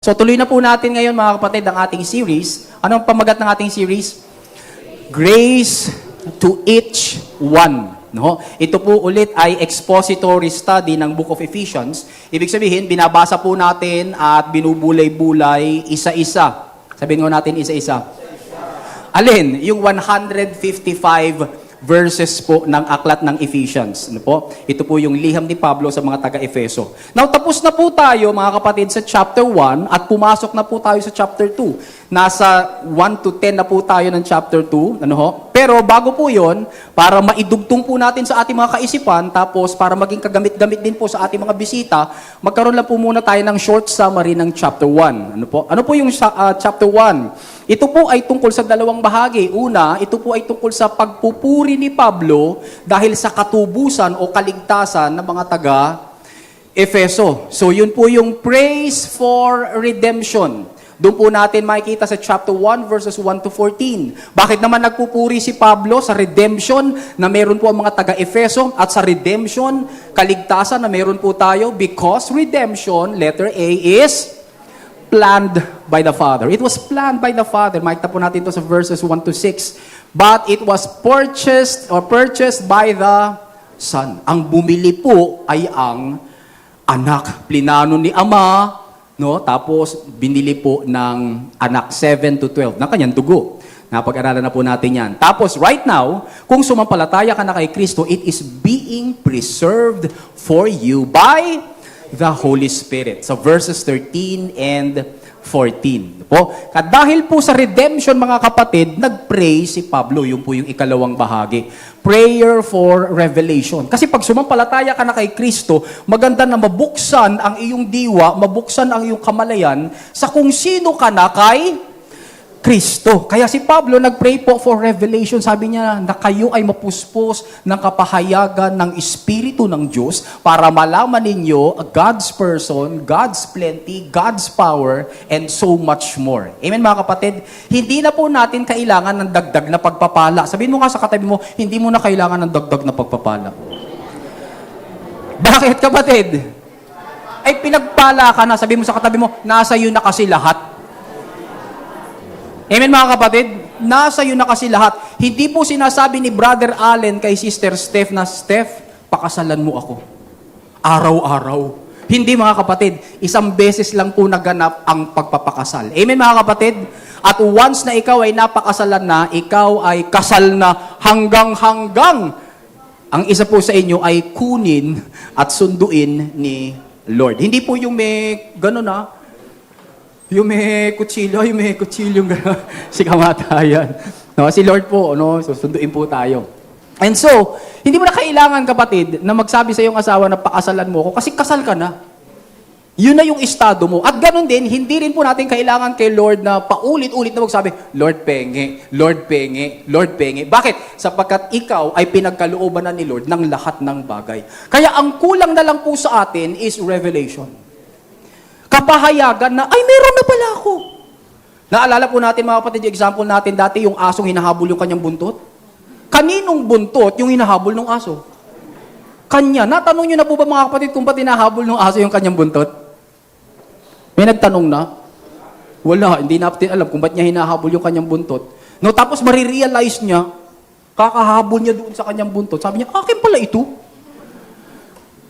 So tuloy na po natin ngayon mga kapatid ang ating series. Anong pamagat ng ating series? Grace to each one. No? Ito po ulit ay expository study ng Book of Ephesians. Ibig sabihin, binabasa po natin at binubulay-bulay isa-isa. Sabihin ko natin isa-isa. Alin? Yung 155 verses po ng aklat ng Ephesians. Ano po? Ito po yung liham ni Pablo sa mga taga-Efeso. Now, tapos na po tayo, mga kapatid, sa chapter 1 at pumasok na po tayo sa chapter 2. Nasa 1 to 10 na po tayo ng chapter 2. Ano ho? Pero bago po yon, para maidugtong po natin sa ating mga kaisipan, tapos para maging kagamit-gamit din po sa ating mga bisita, magkaroon lang po muna tayo ng short summary ng chapter 1. Ano po? Ano po yung chapter 1? Ito po ay tungkol sa dalawang bahagi. Una, ito po ay tungkol sa pagpupuri ni Pablo dahil sa katubusan o kaligtasan ng mga taga-Efeso. So, yun po yung praise for redemption. Doon po natin makikita sa chapter 1 verses 1 to 14. Bakit naman nagpupuri si Pablo sa redemption na meron po ang mga taga-Efeso at sa redemption, kaligtasan na meron po tayo? Because redemption, letter A, is planned by the Father. It was planned by the Father. Makita po natin ito sa verses 1 to 6. But it was purchased by the Son. Ang bumili po ay ang anak. Plinano ni Ama, no? Tapos binili po ng anak 7 to 12 na kanyang dugo. Napag-aralan na po natin yan. Tapos right now, kung sumampalataya ka na kay Kristo, it is being preserved for you by the Holy Spirit. So verses 13 and 14. Po? At dahil po sa redemption, mga kapatid, nag-pray si Pablo. Yun po yung ikalawang bahagi. Prayer for revelation. Kasi pag sumampalataya ka na kay Kristo, maganda na mabuksan ang iyong diwa, mabuksan ang iyong kamalayan sa kung sino ka na kay Kristo. Kaya si Pablo nag-pray po for revelation. Sabi niya na kayo ay mapuspos ng kapahayagan ng Espiritu ng Diyos para malaman ninyo God's person, God's plenty, God's power, and so much more. Amen mga kapatid? Hindi na po natin kailangan ng dagdag na pagpapala. Sabihin mo nga sa katabi mo, hindi mo na kailangan ng dagdag na pagpapala. Bakit kapatid? Ay pinagpala ka na. Sabihin mo sa katabi mo, nasa iyo na kasi lahat. Amen mga kapatid? Nasa iyo na kasi lahat. Hindi po sinasabi ni Brother Allen kay Sister Steph na, Steph, pakasalan mo ako. Araw-araw. Hindi mga kapatid, isang beses lang po naganap ang pagpapakasal. Amen mga kapatid? At once na ikaw ay napakasalan na, ikaw ay kasal na hanggang-hanggang. Ang isa po sa inyo ay kunin at sunduin ni Lord. Hindi po yung may gano'n yung may kutsilyong si kamatayan. No, si Lord po, no, susunduin po tayo. And so, hindi mo na kailangan, kapatid, na magsabi sa iyong asawa na pakasalan mo ako kasi kasal ka na. Yun na yung estado mo. At ganun din, hindi rin po natin kailangan kay Lord na paulit-ulit na magsabi, Lord penge, Lord penge, Lord penge. Bakit? Sapagkat ikaw ay pinagkalooban na ni Lord ng lahat ng bagay. Kaya ang kulang na lang po sa atin is revelation. Kapahayagan na, ay, meron na pala ako. Naalala po natin, mga kapatid, yung example natin dati, yung asong hinahabol yung kanyang buntot. Kaninong buntot yung hinahabol ng aso? Kanya. Natanong nyo na po ba, mga kapatid, kung ba't hinahabol ng aso yung kanyang buntot? May nagtanong na? Wala, hindi natin alam kung ba't niya hinahabol yung kanyang buntot. No, tapos marirealize niya, kakahabol niya doon sa kanyang buntot. Sabi niya, akin pala ito.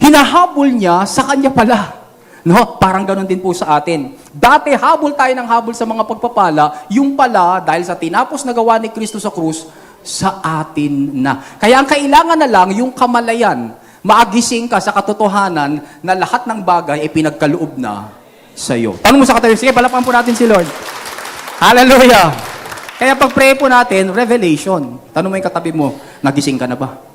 Hinahabol niya sa kanya pala. No, parang ganoon din po sa atin. Dati habol tayo ng habol sa mga pagpapala, yung pala dahil sa tinapos na gawa ni Kristo sa krus, sa atin na. Kaya ang kailangan na lang yung kamalayan, maagising ka sa katotohanan na lahat ng bagay ay pinagkaloob na sa iyo. Tanong mo sa katabi, sige, palapakan po natin si Lord. Hallelujah! Kaya pag-pray po natin, revelation. Tanong mo yung katabi mo, nagising ka na ba?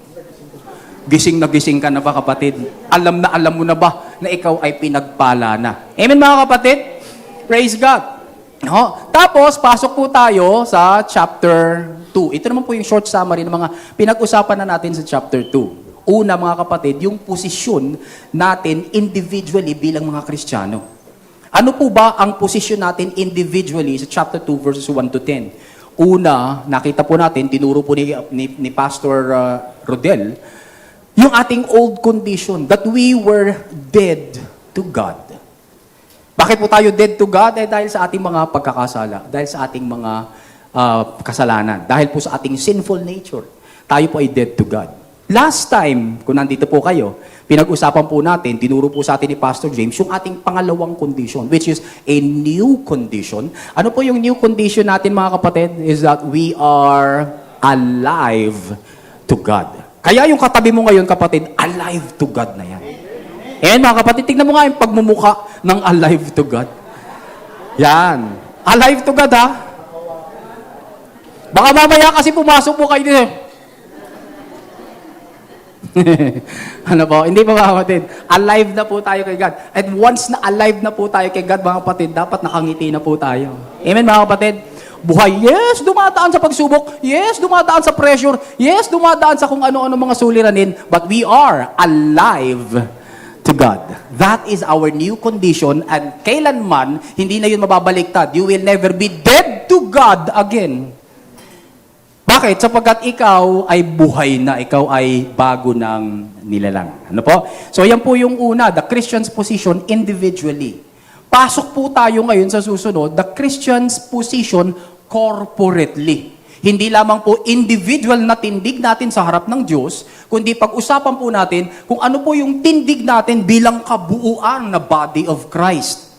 Gising na gising ka na ba, kapatid? Alam na alam mo na ba na ikaw ay pinagpala na? Amen, mga kapatid? Praise God. No? Tapos, pasok po tayo sa chapter 2. Ito naman po yung short summary ng mga pinag-usapan na natin sa chapter 2. Una, mga kapatid, yung posisyon natin individually bilang mga Kristiyano. Ano po ba ang posisyon natin individually sa chapter 2, verses 1 to 10? Una, nakita po natin, tinuro po ni Pastor Rodel, yung ating old condition, that we were dead to God. Bakit po tayo dead to God? Dahil sa ating mga pagkakasala, dahil sa ating mga kasalanan, dahil po sa ating sinful nature, tayo po ay dead to God. Last time, kung nandito po kayo, pinag-usapan po natin, tinuro po sa atin ni Pastor James, yung ating pangalawang condition, which is a new condition. Ano po yung new condition natin, mga kapatid? Is that we are alive to God. Kaya yung katabi mo ngayon, kapatid, alive to God na yan. And mga kapatid, tignan mo nga yung pagmumuka ng alive to God. Yan. Alive to God, ha? Baka mamaya kasi pumasok po kayo din. Ano po? Hindi po, mga kapatid. Alive na po tayo kay God. At once na alive na po tayo kay God, mga kapatid, dapat nakangiti na po tayo. Amen, mga kapatid? Buhay, yes, dumadaan sa pagsubok. Yes, dumadaan sa pressure. Yes, dumadaan sa kung ano-ano mga suliranin. But we are alive to God. That is our new condition, and kailanman, hindi na yun mababaliktad. You will never be dead to God again. Bakit? Sapagkat ikaw ay buhay na, ikaw ay bago ng nilalang. Ano po? So yan po yung una, the Christian's position individually. Pasok po tayo ngayon sa susunod, the Christian's position corporately. Hindi lamang po individual na tindig natin sa harap ng Diyos, kundi pag-usapan po natin kung ano po yung tindig natin bilang kabuuan na body of Christ.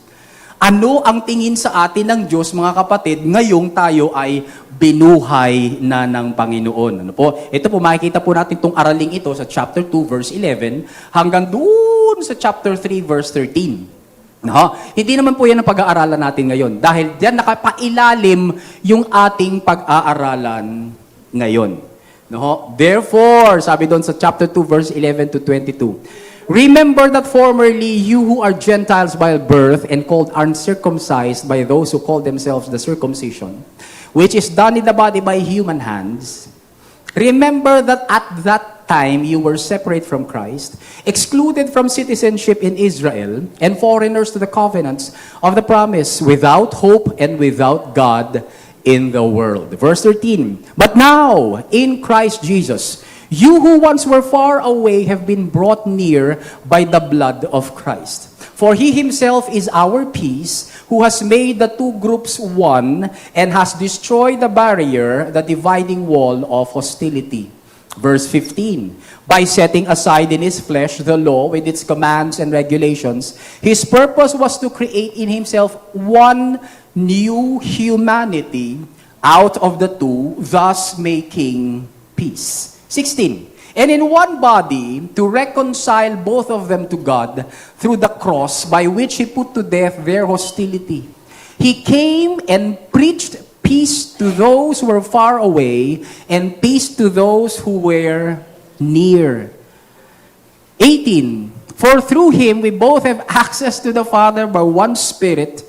Ano ang tingin sa atin ng Diyos, mga kapatid, ngayong tayo ay binuhay na ng Panginoon. Ano po? Ito po, makikita po natin itong araling ito sa chapter 2, verse 11, hanggang doon sa chapter 3, verse 13. No? Hindi naman po yan ang pag-aaralan natin ngayon. Dahil diyan nakapailalim yung ating pag-aaralan ngayon. No? Therefore, sabi doon sa chapter 2, verse 11 to 22, remember that formerly you who are Gentiles by birth and called uncircumcised by those who call themselves the circumcision, which is done in the body by human hands, remember that at that time you were separate from Christ, excluded from citizenship in Israel, and foreigners to the covenants of the promise, without hope and without God in the world. Verse 13, but now, in Christ Jesus, you who once were far away have been brought near by the blood of Christ. For he himself is our peace, who has made the two groups one, and has destroyed the barrier, the dividing wall of hostility. Verse 15, by setting aside in his flesh the law with its commands and regulations, his purpose was to create in himself one new humanity out of the two, thus making peace. 16, and in one body to reconcile both of them to God through the cross, by which he put to death their hostility. He came and preached peace to those who were far away, and peace to those who were near. 18, for through him we both have access to the Father by one Spirit.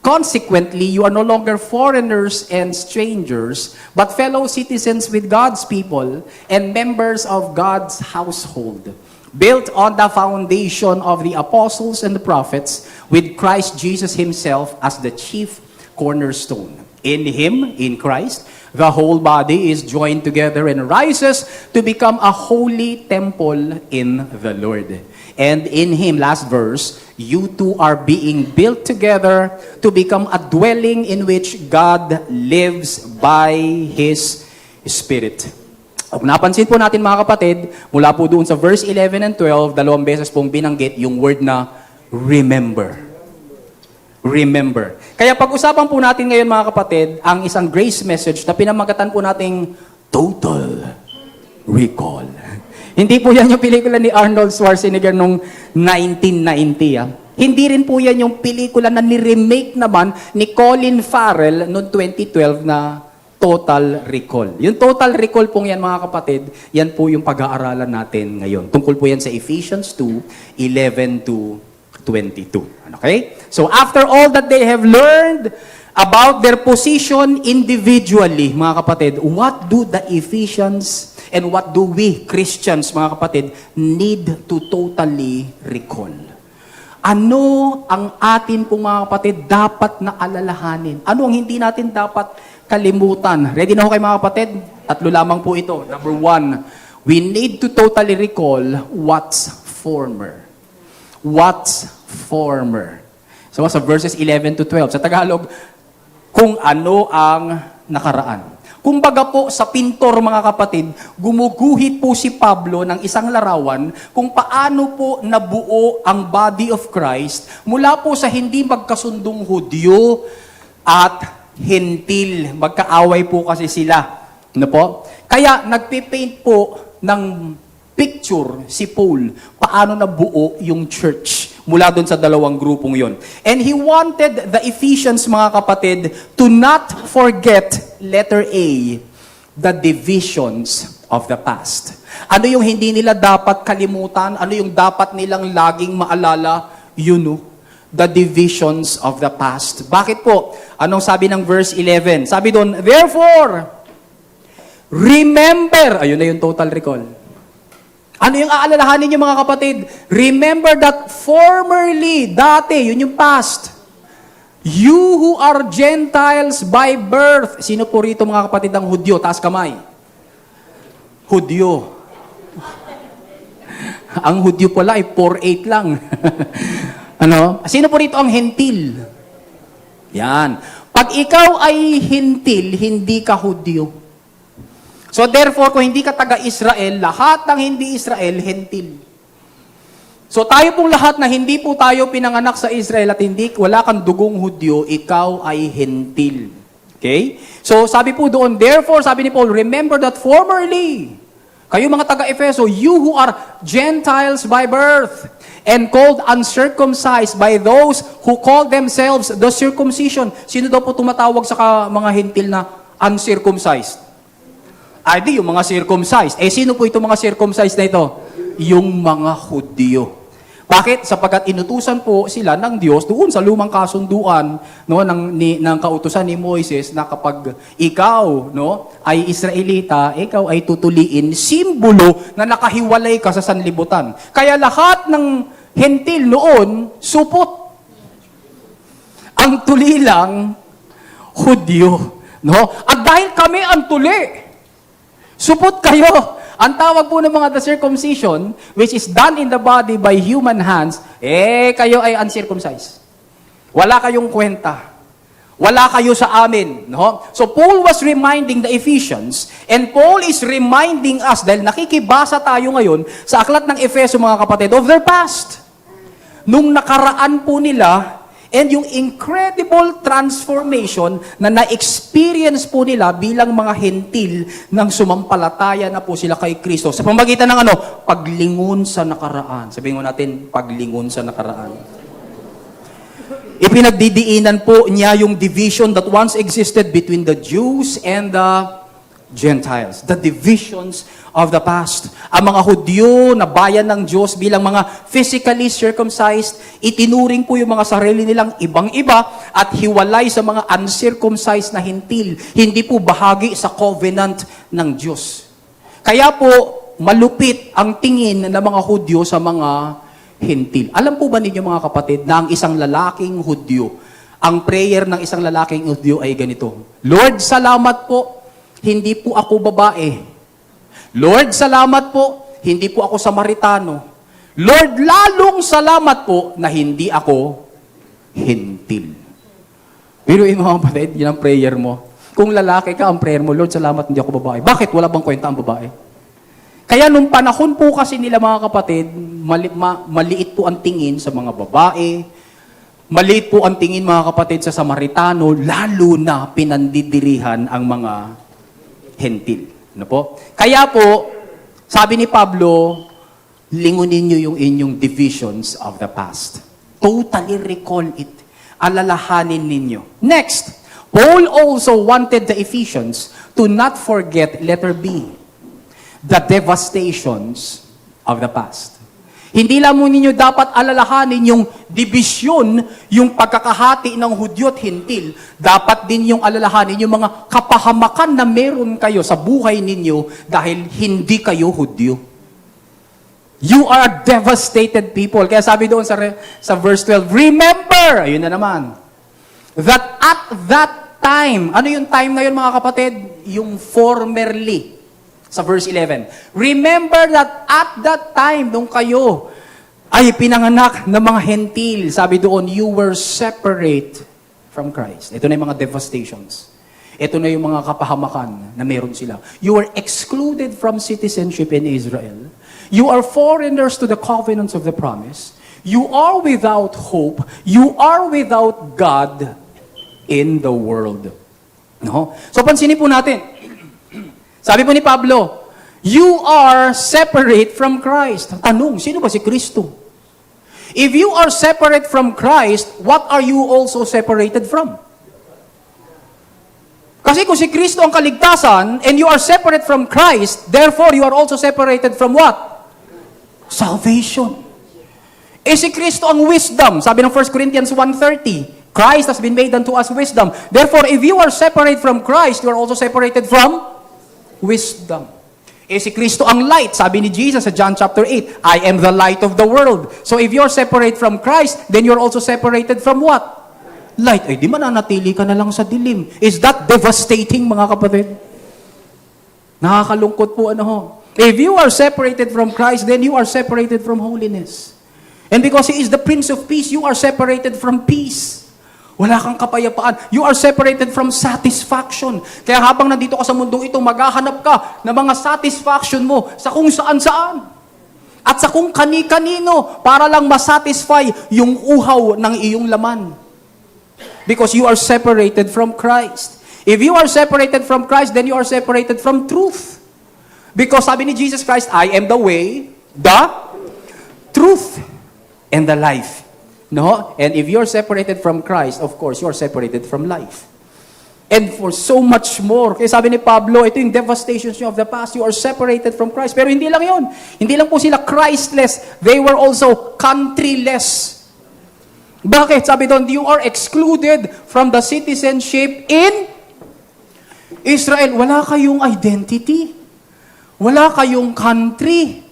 Consequently, you are no longer foreigners and strangers, but fellow citizens with God's people and members of God's household, built on the foundation of the apostles and the prophets, with Christ Jesus himself as the chief cornerstone. In him, in Christ, the whole body is joined together and rises to become a holy temple in the Lord. And in him, last verse, you two are being built together to become a dwelling in which God lives by His Spirit. Kung napansin po natin, mga kapatid, mula po doon sa verse 11 and 12, dalawang beses pong binanggit yung word na remember. Remember. Kaya pag-usapan po natin ngayon, mga kapatid, ang isang grace message na pinamagatan po nating Total Recall. Hindi po yan yung pelikula ni Arnold Schwarzenegger noong 1990. Hindi rin po yan yung pelikula na ni-remake naman ni Colin Farrell noong 2012 na Total Recall. Yung Total Recall pong yan, mga kapatid, yan po yung pag-aaralan natin ngayon. Tungkol po yan sa Ephesians 2, 11 to 22. Okay? So after all that they have learned about their position individually, mga kapatid, what do the Ephesians and what do we Christians, mga kapatid, need to totally recall? Ano ang atin pong, mga kapatid, dapat na alalahanin? Ano ang hindi natin dapat kalimutan? Ready na ho kayo, mga kapatid? Tatlo lamang po ito. Number 1, we need to totally recall what's former. What's former. So sa verses 11 to 12. Sa Tagalog, kung ano ang nakaraan. Kumbaga po sa pintor mga kapatid, gumuguhit po si Pablo ng isang larawan kung paano po nabuo ang body of Christ mula po sa hindi magkasundong Hudyo at Hentil. Magkaaway po kasi sila. Ano po? Kaya nagpipaint po ng picture si Paul paano nabuo yung church mula doon sa dalawang grupong yon. And he wanted the Ephesians, mga kapatid, to not forget, letter A, the divisions of the past. Ano yung hindi nila dapat kalimutan? Ano yung dapat nilang laging maalala? The divisions of the past. Bakit po? Anong sabi ng verse 11? Sabi doon, therefore, remember, ayun na yung total recall. Ano yung aalalahanin niyo mga kapatid? Remember that formerly, dati, yun yung past. You who are Gentiles by birth. Sino po rito mga kapatid ang Hudyo? Taas kamay. Hudyo. Ang Hudyo pala ay 4'8 lang. Ano? Sino po rito ang Hentil? Yan. Pag ikaw ay Hentil, hindi ka Hudyo. So therefore, kung hindi ka taga-Israel, lahat ng hindi Israel, Hentil. So tayo pong lahat na hindi po tayo pinanganak sa Israel at wala kang dugong Hudyo, ikaw ay Hentil. Okay? So sabi po doon, therefore, sabi ni Paul, remember that formerly, kayo mga taga-Efeso, you who are Gentiles by birth, and called uncircumcised by those who call themselves the circumcision. Sino daw po tumatawag sa mga Hentil na uncircumcised? Ay, di, yung mga circumcised. Sino po itong mga circumcised na ito? Yung mga Hudyo. Bakit? Sapagkat inutusan po sila ng Diyos doon sa lumang kasunduan ng kautusan ni Moises na kapag ikaw ay Israelita, ikaw ay tutuliin, simbolo na nakahiwalay ka sa sanlibutan. Kaya lahat ng Hentil noon, supot. Ang tuli lang, Hudyo. At dahil kami ang tuli, supot kayo. Ang tawag po ng mga the circumcision, which is done in the body by human hands, kayo ay uncircumcised. Wala kayong kwenta. Wala kayo sa amin. So Paul was reminding the Ephesians, and Paul is reminding us, dahil nakikibasa tayo ngayon sa aklat ng Efeso, mga kapatid, of their past. Nung nakaraan po nila, and yung incredible transformation na na-experience po nila bilang mga Hentil nang sumampalataya na po sila kay Kristo. Sa pamamagitan ng paglingon sa nakaraan. Sabihin mo natin, paglingon sa nakaraan. Ipinagdidiinan po niya yung division that once existed between the Jews and the Gentiles. The divisions of the past. Ang mga Hudyo na bayan ng Diyos bilang mga physically circumcised, itinuring po yung mga sarili nilang ibang-iba at hiwalay sa mga uncircumcised na Hentil. Hindi po bahagi sa covenant ng Diyos. Kaya po, malupit ang tingin ng mga Hudyo sa mga Hentil. Alam po ba ninyo mga kapatid na ang isang lalaking Hudyo, ang prayer ng isang lalaking Hudyo ay ganito, Lord, salamat po, hindi po ako babae. Lord, salamat po, hindi po ako Samaritano. Lord, lalong salamat po na hindi ako Hentil. Pero mga kapatid, yun ang prayer mo. Kung lalaki ka, ang prayer mo, Lord, salamat, hindi ako babae. Bakit? Wala bang kwenta ang babae? Kaya nung panahon po kasi nila mga kapatid, maliit po ang tingin sa mga babae, maliit po ang tingin mga kapatid sa Samaritano, lalo na pinandidirihan ang mga Hentil. Ano po? Kaya po, sabi ni Pablo, lingunin niyo yung inyong divisions of the past. Totally recall it. Alalahanin ninyo. Next, Paul also wanted the Ephesians to not forget, letter B, the devastations of the past. Hindi lamang ninyo dapat alalahanin yung dibisyon, yung pagkakahati ng Hudyo at Hentil. Dapat din yung alalahanin yung mga kapahamakan na meron kayo sa buhay ninyo dahil hindi kayo Hudyo. You are devastated people. Kaya sabi doon sa verse 12, remember, ayun na naman, that at that time, ano yung time na yun mga kapatid? Yung formerly. Sa verse 11. Remember that at that time, nung kayo ay pinanganak ng mga hentil. Sabi doon, you were separate from Christ. Ito na yung mga devastations. Ito na yung mga kapahamakan na meron sila. You were excluded from citizenship in Israel. You are foreigners to the covenants of the promise. You are without hope. You are without God in the world. No? So pansinin po natin. Sabi po ni Pablo, you are separate from Christ. Tanong, sino ba si Kristo? If you are separate from Christ, what are you also separated from? Kasi kung si Kristo ang kaligtasan, and you are separate from Christ, therefore you are also separated from what? Salvation. Eh si Kristo ang wisdom. Sabi ng 1 Corinthians 1:30, Christ has been made unto us wisdom. Therefore, if you are separate from Christ, you are also separated from wisdom. Eh si Kristo ang light. Sabi ni Jesus sa John chapter 8, I am the light of the world. So if you are separate from Christ, then you are also separated from what? Light. Ay di mananatili ka na lang sa dilim. Is that devastating, mga kapatid? Nakakalungkot po ano ho. If you are separated from Christ, then you are separated from holiness. And because He is the Prince of Peace, you are separated from peace. Wala kang kapayapaan. You are separated from satisfaction. Kaya habang nandito ka sa mundong ito, maghahanap ka ng mga satisfaction mo sa kung saan-saan. At sa kung kani-kanino para lang masatisfy yung uhaw ng iyong laman. Because you are separated from Christ. If you are separated from Christ, then you are separated from truth. Because sabi ni Jesus Christ, I am the way, the truth, and the life. No? And if you're separated from Christ, of course, you're separated from life. And for so much more. Kaya sabi ni Pablo, ito yung devastations of the past. You are separated from Christ. Pero hindi lang yun. Hindi lang po sila Christless. They were also countryless. Bakit? Sabi doon, you are excluded from the citizenship in Israel. Wala kayong identity. Wala kayong country.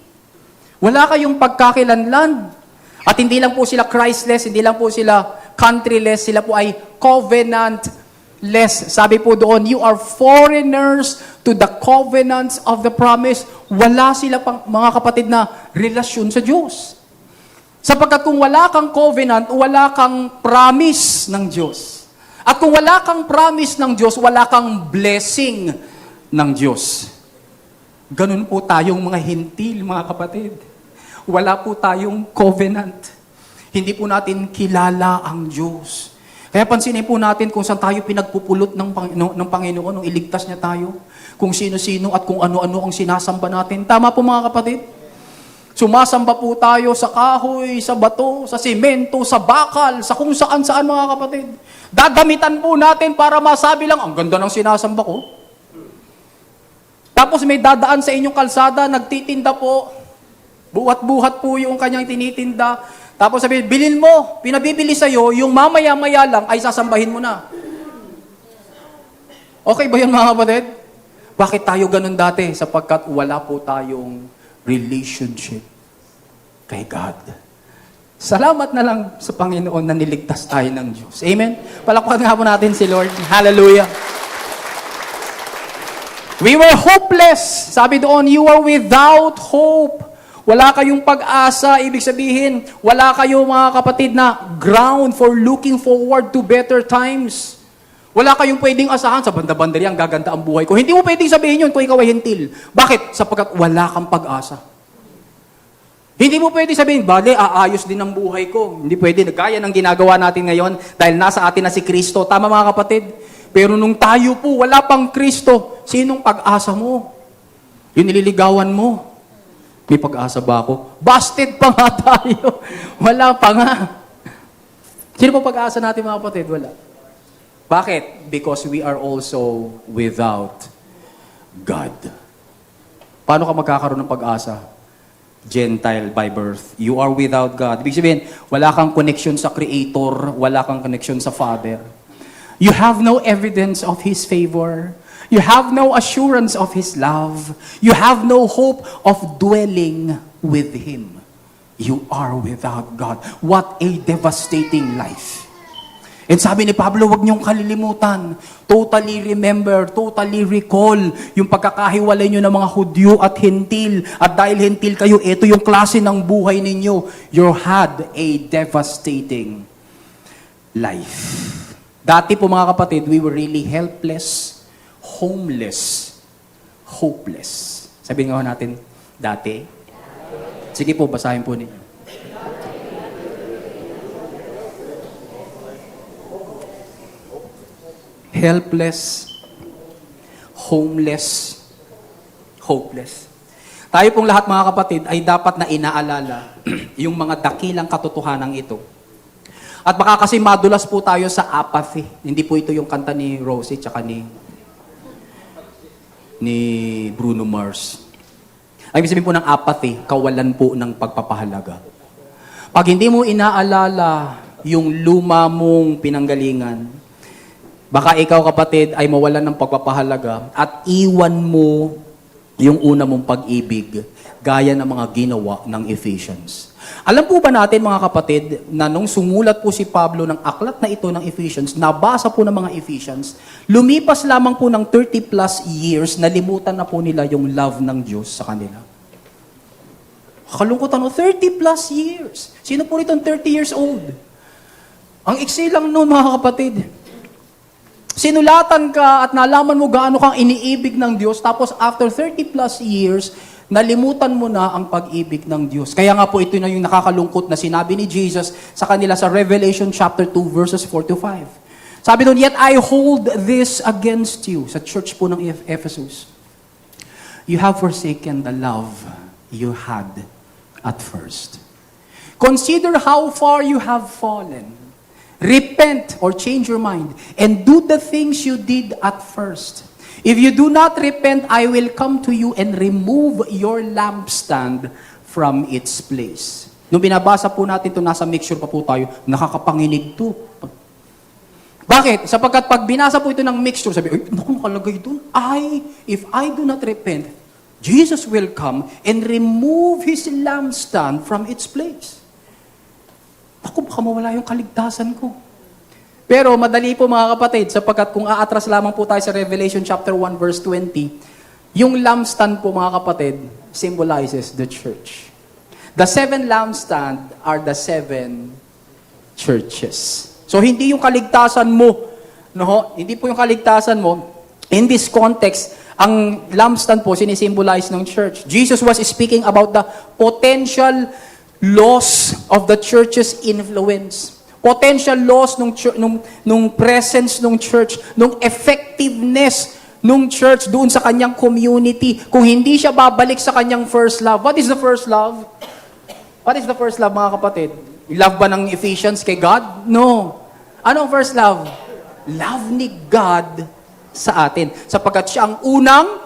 Wala kayong pagkakilanlan. At hindi lang po sila Christless, hindi lang po sila countryless, sila po ay covenantless. Sabi po doon, you are foreigners to the covenants of the promise. Wala sila pang, mga kapatid, na relasyon sa Diyos. Sapagkat kung wala kang covenant, wala kang promise ng Diyos. At kung wala kang promise ng Diyos, wala kang blessing ng Diyos. Ganun po tayong mga hintil, mga kapatid. Wala po tayong covenant. Hindi po natin kilala ang Diyos. Kaya pansinin po natin kung saan tayo pinagpupulot ng Panginoon nung iligtas niya tayo. Kung sino-sino at kung ano-ano ang sinasamba natin. Tama po, mga kapatid? Sumasamba po tayo sa kahoy, sa bato, sa simento, sa bakal, sa kung saan-saan, mga kapatid. Dadamitan po natin para masabi lang, ang ganda ng sinasamba ko. Tapos may dadaan sa inyong kalsada, nagtitinda po, buhat-buhat po yung kanyang tinitinda. Tapos sabi, bilhin mo, pinabibili sa'yo, yung mamaya-maya lang ay sasambahin mo na. Okay ba yun, mga kapatid? Bakit tayo ganun dati? Sapagkat wala po tayong relationship kay God. Salamat na lang sa Panginoon na niligtas tayo ng Diyos. Amen? Palakpakan nga po natin si Lord. Hallelujah. We were hopeless. Sabi doon, you are without hope. Wala kayong pag-asa, ibig sabihin, wala kayong, mga kapatid, na ground for looking forward to better times. Wala kayong pwedeng asahan sa banda-banda riyan, gaganda ang buhay ko. Hindi mo pwedeng sabihin yun kung ikaw ay hintil. Bakit? Sapagkat wala kang pag-asa. Hindi mo pwedeng sabihin, bale, aayos din ang buhay ko. Hindi pwede. Gaya ng ginagawa natin ngayon dahil nasa atin na si Kristo. Tama, mga kapatid? Pero nung tayo po, wala pang Kristo, sinong pag-asa mo? Yung nililigawan mo. May pag-asa ba ako? Busted pa nga tayo. Wala pa nga. Sino po pag-asa natin, mga kapatid? Wala. Bakit? Because we are also without God. Paano ka magkakaroon ng pag-asa? Gentile by birth. You are without God. Ibig sabihin, wala kang connection sa Creator, wala kang connection sa Father. You have no evidence of His favor. You have no assurance of His love. You have no hope of dwelling with Him. You are without God. What a devastating life. And sabi ni Pablo, huwag niyong kalilimutan. Totally remember, totally recall yung pagkakahiwalay niyo ng mga Hudyo at Hentil. At dahil Hentil kayo, ito yung klase ng buhay ninyo. You had a devastating life. Dati po mga kapatid, we were really helpless, homeless, hopeless. Sabihin nga natin, dati. Sige po, basahin po ninyo. Helpless, homeless, hopeless. Tayo pong lahat mga kapatid ay dapat na inaalala yung mga dakilang katotohanan ito. At baka kasi madulas po tayo sa apathy. Hindi po ito yung kanta ni Rosie tsaka ni Bruno Mars. Ay, ibig sabihin po ng apathy, kawalan po ng pagpapahalaga. Pag hindi mo inaalala yung luma mong pinanggalingan, baka ikaw kapatid ay mawalan ng pagpapahalaga at iwan mo yung una mong pag-ibig gaya ng mga ginawa ng Ephesians. Alam po ba natin mga kapatid na nung sumulat po si Pablo ng aklat na ito ng Ephesians, nabasa po ng mga Ephesians, lumipas lamang po ng 30 plus years, nalimutan na po nila yung love ng Diyos sa kanila. Kalungkutan mo, 30 plus years. Sino po nitong 30 years old? Ang iksi lang noon mga kapatid. Sinulatan ka at nalaman mo gaano kang iniibig ng Diyos, tapos after 30 plus years, nalimutan mo na ang pag-ibig ng Diyos. Kaya nga po ito na yung nakakalungkot na sinabi ni Jesus sa kanila sa Revelation chapter 2 verses 4 to 5. Sabi doon, "Yet I hold this against you," sa church po ng Ephesus. "You have forsaken the love you had at first. Consider how far you have fallen. Repent or change your mind and do the things you did at first. If you do not repent, I will come to you and remove your lampstand from its place." Nung binabasa po natin ito, nasa mixture pa po tayo, nakakapanginig to. Bakit? Sapagkat pag binasa po ito ng mixture, sabi, "Ay, naku, nakalagay doon. If I do not repent, Jesus will come and remove His lampstand from its place." Ako, baka mawala yung kaligtasan ko. Pero madali po mga kapatid, sapagkat kung aatras lamang po tayo sa Revelation chapter 1 verse 20, yung lampstand po mga kapatid symbolizes the church. The 7 lampstand are the 7 churches. So hindi yung kaligtasan mo, no? Hindi po yung kaligtasan mo. In this context, ang lampstand po sinisimbolize ng church. Jesus was speaking about the potential loss of the church's influence. Potential loss nung presence nung church, nung effectiveness nung church doon sa kanyang community. Kung hindi siya babalik sa kanyang first love. What is the first love? What is the first love, mga kapatid? Love ba ng Ephesians kay God? No. Anong first love? Love ni God sa atin. Sapagkat siya ang unang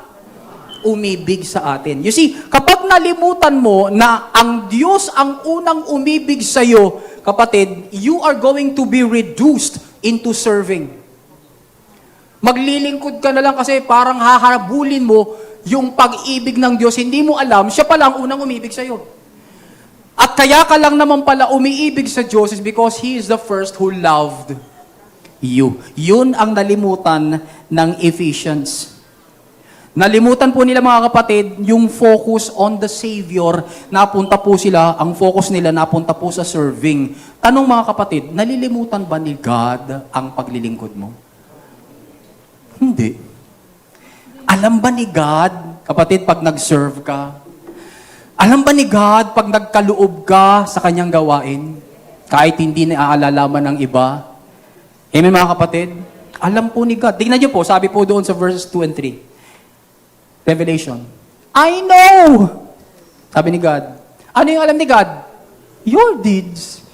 umibig sa atin. You see, kapag nalimutan mo na ang Diyos ang unang umibig sa iyo, kapatid, you are going to be reduced into serving. Maglilingkod ka na lang kasi parang hahabulin mo yung pag-ibig ng Diyos. Hindi mo alam, siya pala ang unang umibig sa iyo. At kaya ka lang naman pala umiibig sa Diyos is because He is the first who loved you. Yun ang nalimutan ng Ephesians. Nalimutan po nila mga kapatid, yung focus on the Savior, napunta po sila, ang focus nila napunta po sa serving. Tanong mga kapatid, nalilimutan ba ni God ang paglilingkod mo? Hindi. Alam ba ni God, kapatid, pag nag-serve ka? Alam ba ni God pag nagkaloob ka sa kanyang gawain? Kahit hindi naaalalaman ng iba? Amen mga kapatid? Alam po ni God. Tingnan niyo po, sabi po doon sa verses 2 and 3. Revelation. I know! Sabi ni God. Ano yung alam ni God? Your deeds.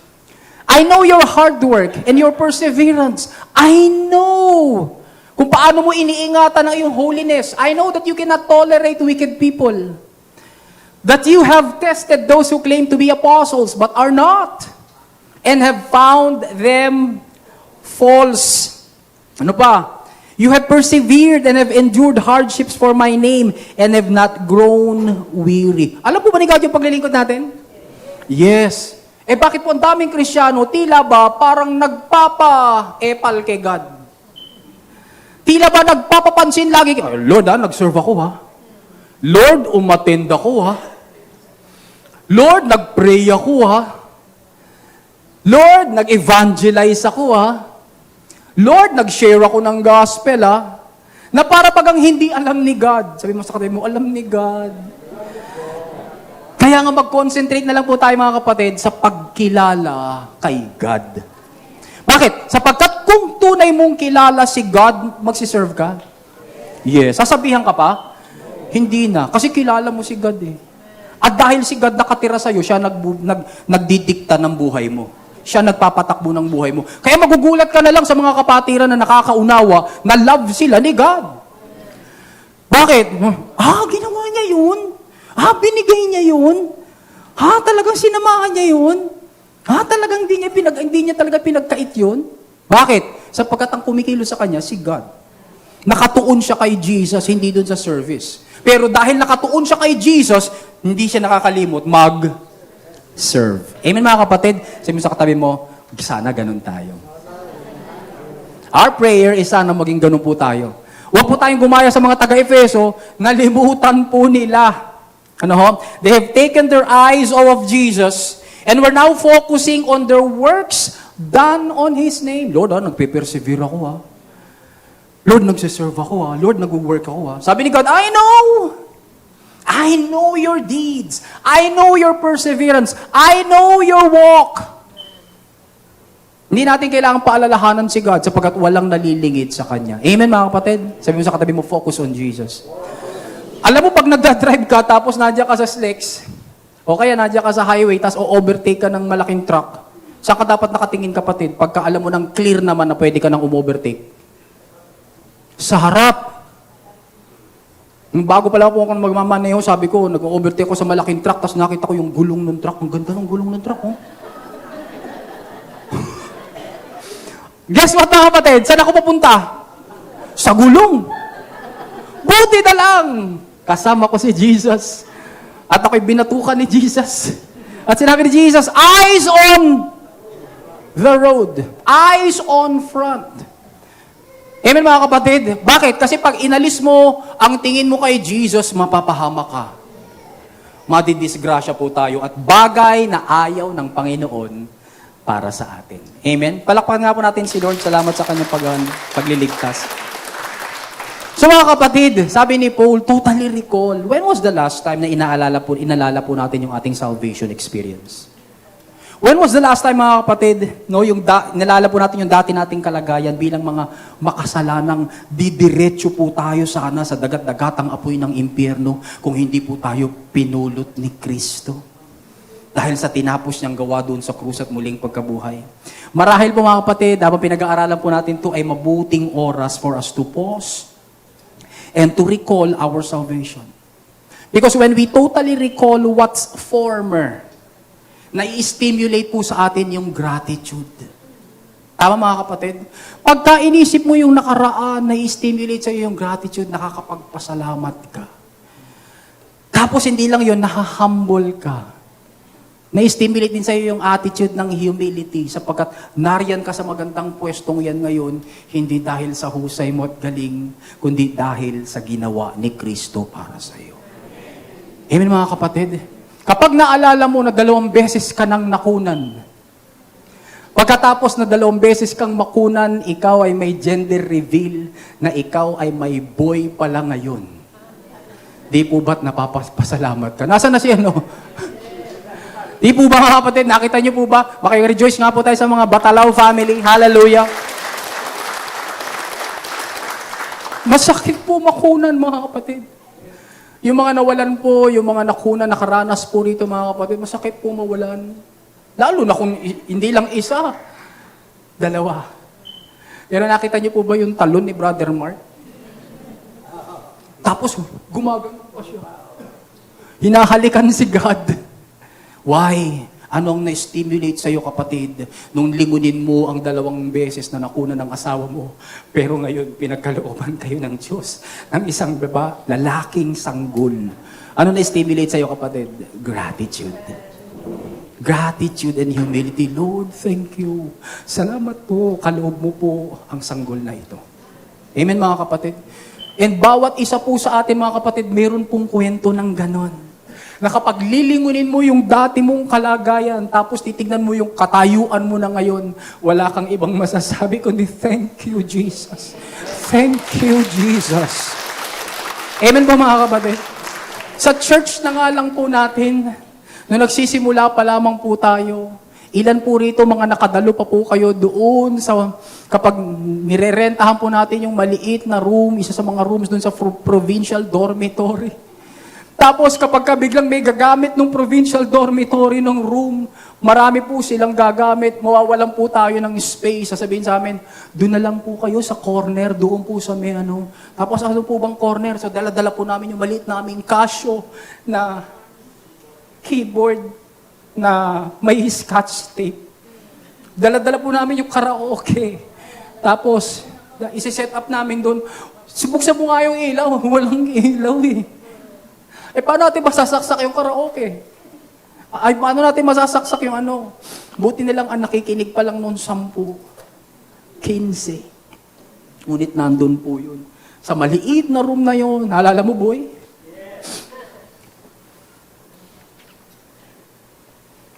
I know your hard work and your perseverance. I know kung paano mo iniingatan ang iyong holiness. I know that you cannot tolerate wicked people. That you have tested those who claim to be apostles but are not. And have found them false. Ano pa? You have persevered and have endured hardships for my name and have not grown weary. Alam po ba ni God yung paglilingkod natin? Yes. Eh bakit po ang daming Kristiyano, tila ba parang nagpapa-epal kay God? Tila ba nagpapapansin lagi? Lord, nag-serve ako ha. Lord, umattend ako ha. Lord, nag-pray ako ha. Lord, nag-evangelize ako ha. Lord, nag-share ako ng gospel ha. Na para pagang hindi alam ni God. Sabi mo sa katabi mo, alam ni God. Kaya nga mag-concentrate na lang po tayo mga kapatid sa pagkilala kay God. Bakit? Sapagkat kung tunay mong kilala si God, magsiserve ka? Yes. Sasabihan ka pa? Hindi na. Kasi kilala mo si God eh. At dahil si God nakatira sa'yo, siya nagdidikta ng buhay mo. Siya nagpapatakbo ng buhay mo. Kaya magugulat ka na lang sa mga kapatiran na nakakaunawa na love sila ni God. Bakit? Ginawa niya yun. Binigay niya yun. Talagang sinamahan niya yun. Talagang hindi niya talaga pinagkait yun. Bakit? Sapagkat ang kumikilos sa kanya, si God. Nakatuon siya kay Jesus, hindi dun sa service. Pero dahil nakatuon siya kay Jesus, hindi siya nakakalimot mag-serve. Amen mga kapatid? Sabi mo sa katabi mo, sana ganun tayo. Our prayer is sana maging ganun po tayo. Huwag po tayong gumaya sa mga taga-Efeso, nalimutan po nila. They have taken their eyes off of Jesus and were now focusing on their works done on His name. Lord, nagpe-persevere ako ha. Lord, nagsiserve ako Lord, nag-work ako Sabi ni God, I know your deeds. I know your perseverance. I know your walk. Hindi natin kailangan paalalahanan si God sapagkat walang nalilingid sa Kanya. Amen mga kapatid? Sabi mo sa katabi mo, focus on Jesus. Alam mo, pag nagdadrive ka, tapos nadya ka sa Slex, o kaya nadya ka sa highway, tapos o-overtake ka ng malaking truck, saan ka dapat nakatingin kapatid, pagka alam mo nang clear naman na pwede ka nang umovertake? Sa harap. Bago pala ako kung magmamaneho, sabi ko, nag-overtake ko sa malaking truck, tapos nakita ko yung gulong ng truck. Ang ganda ng gulong ng truck, Guess what mga kapatid? Saan ako papunta? Sa gulong. Buti na lang! Kasama ko si Jesus. At ako'y binatukan ni Jesus. At sinabi ni Jesus, eyes on the road. Eyes on front. Amen mga kapatid? Bakit? Kasi pag inalis mo ang tingin mo kay Jesus, mapapahama ka. Madidisgrasya po tayo at bagay na ayaw ng Panginoon para sa atin. Amen? Palakpakan nga po natin si Lord. Salamat sa kanyang pagliligtas. So mga kapatid, sabi ni Paul, totally recall. When was the last time na inalala po natin yung ating salvation experience? When was the last time mga kapatid, nalala po natin yung dati nating kalagayan bilang mga makasalanang didiretso po tayo sana sa dagat-dagatang apoy ng impyerno kung hindi po tayo pinulot ni Kristo. Dahil sa tinapos niyang gawa doon sa krus at muling pagkabuhay. Marahil po mga kapatid, habang pinag-aaralan po natin ito ay mabuting oras for us to pause and to recall our salvation. Because when we totally recall what's former, nai-stimulate po sa atin yung gratitude. Tama mga kapatid? Pagka inisip mo yung nakaraan, nai-stimulate sa iyo yung gratitude, nakakapagpasalamat ka. Tapos hindi lang yun, nakahumble ka. Na-stimulate din sa iyo yung attitude ng humility sapagkat nariyan ka sa magandang pwestong yan ngayon, hindi dahil sa husay mo at galing, kundi dahil sa ginawa ni Kristo para sa iyo. Amen mga kapatid? Kapag naalala mo na 2 beses ka nang nakunan, pagkatapos na 2 beses kang makunan, ikaw ay may gender reveal na ikaw ay may boy pala ngayon. Di po ba't napapasalamat ka? Nasaan na siya, no? Di po ba mga kapatid, nakita niyo po ba? Maki-rejoice nga po tayo sa mga Batalaw family. Hallelujah. Masakit po makunan mga kapatid. Yung mga nawalan po, yung mga nakunan, nakaranas po rito mga kapatid, masakit po mawalan. Lalo na kung hindi lang isa, 2. Pero nakita niyo po ba yung talon ni Brother Mark? Tapos gumagano pa siya. Hinahalikan si God. Why? Ano ang na-stimulate sa'yo, kapatid, nung lingunin mo ang 2 beses na nakuna ng asawa mo, pero ngayon pinagkalooban kayo ng Diyos, ng isang lalaking sanggol. Ano na-stimulate sa'yo, kapatid? Gratitude. Gratitude and humility. Lord, thank you. Salamat po, kaloob mo po ang sanggol na ito. Amen mga kapatid? And bawat isa po sa atin mga kapatid, meron pong kwento ng ganon. Na kapag lilingunin mo yung dati mong kalagayan, tapos titignan mo yung katayuan mo na ngayon, wala kang ibang masasabi kundi, thank you, Jesus. Thank you, Jesus. Amen po mga kapatid? Sa church na nga lang po natin, nung nagsisimula pa lamang po tayo, ilan po rito mga nakadalo pa po kayo doon sa, kapag nirerentahan po natin yung maliit na room, isa sa mga rooms doon sa provincial dormitory. Tapos kapag biglang may gagamit ng provincial dormitory ng room, marami po silang gagamit, mawawalan po tayo ng space. Sasabihin sa amin, doon na lang po kayo sa corner, doon po sa may ano. Tapos ano po bang corner? So dala-dala po namin yung maliit naming Casio na keyboard na may scotch tape. Dala-dala po namin yung karaoke. Tapos, isi-set up namin doon. Buksan mo nga yung ilaw. Walang ilaw eh. Paano natin masasaksak yung karaoke? Ay, paano natin masasaksak yung ano? Buti nilang ang nakikinig pa lang noon 10, 15. Ngunit nandun po yun. Sa maliit na room na yun. Naalala mo, boy?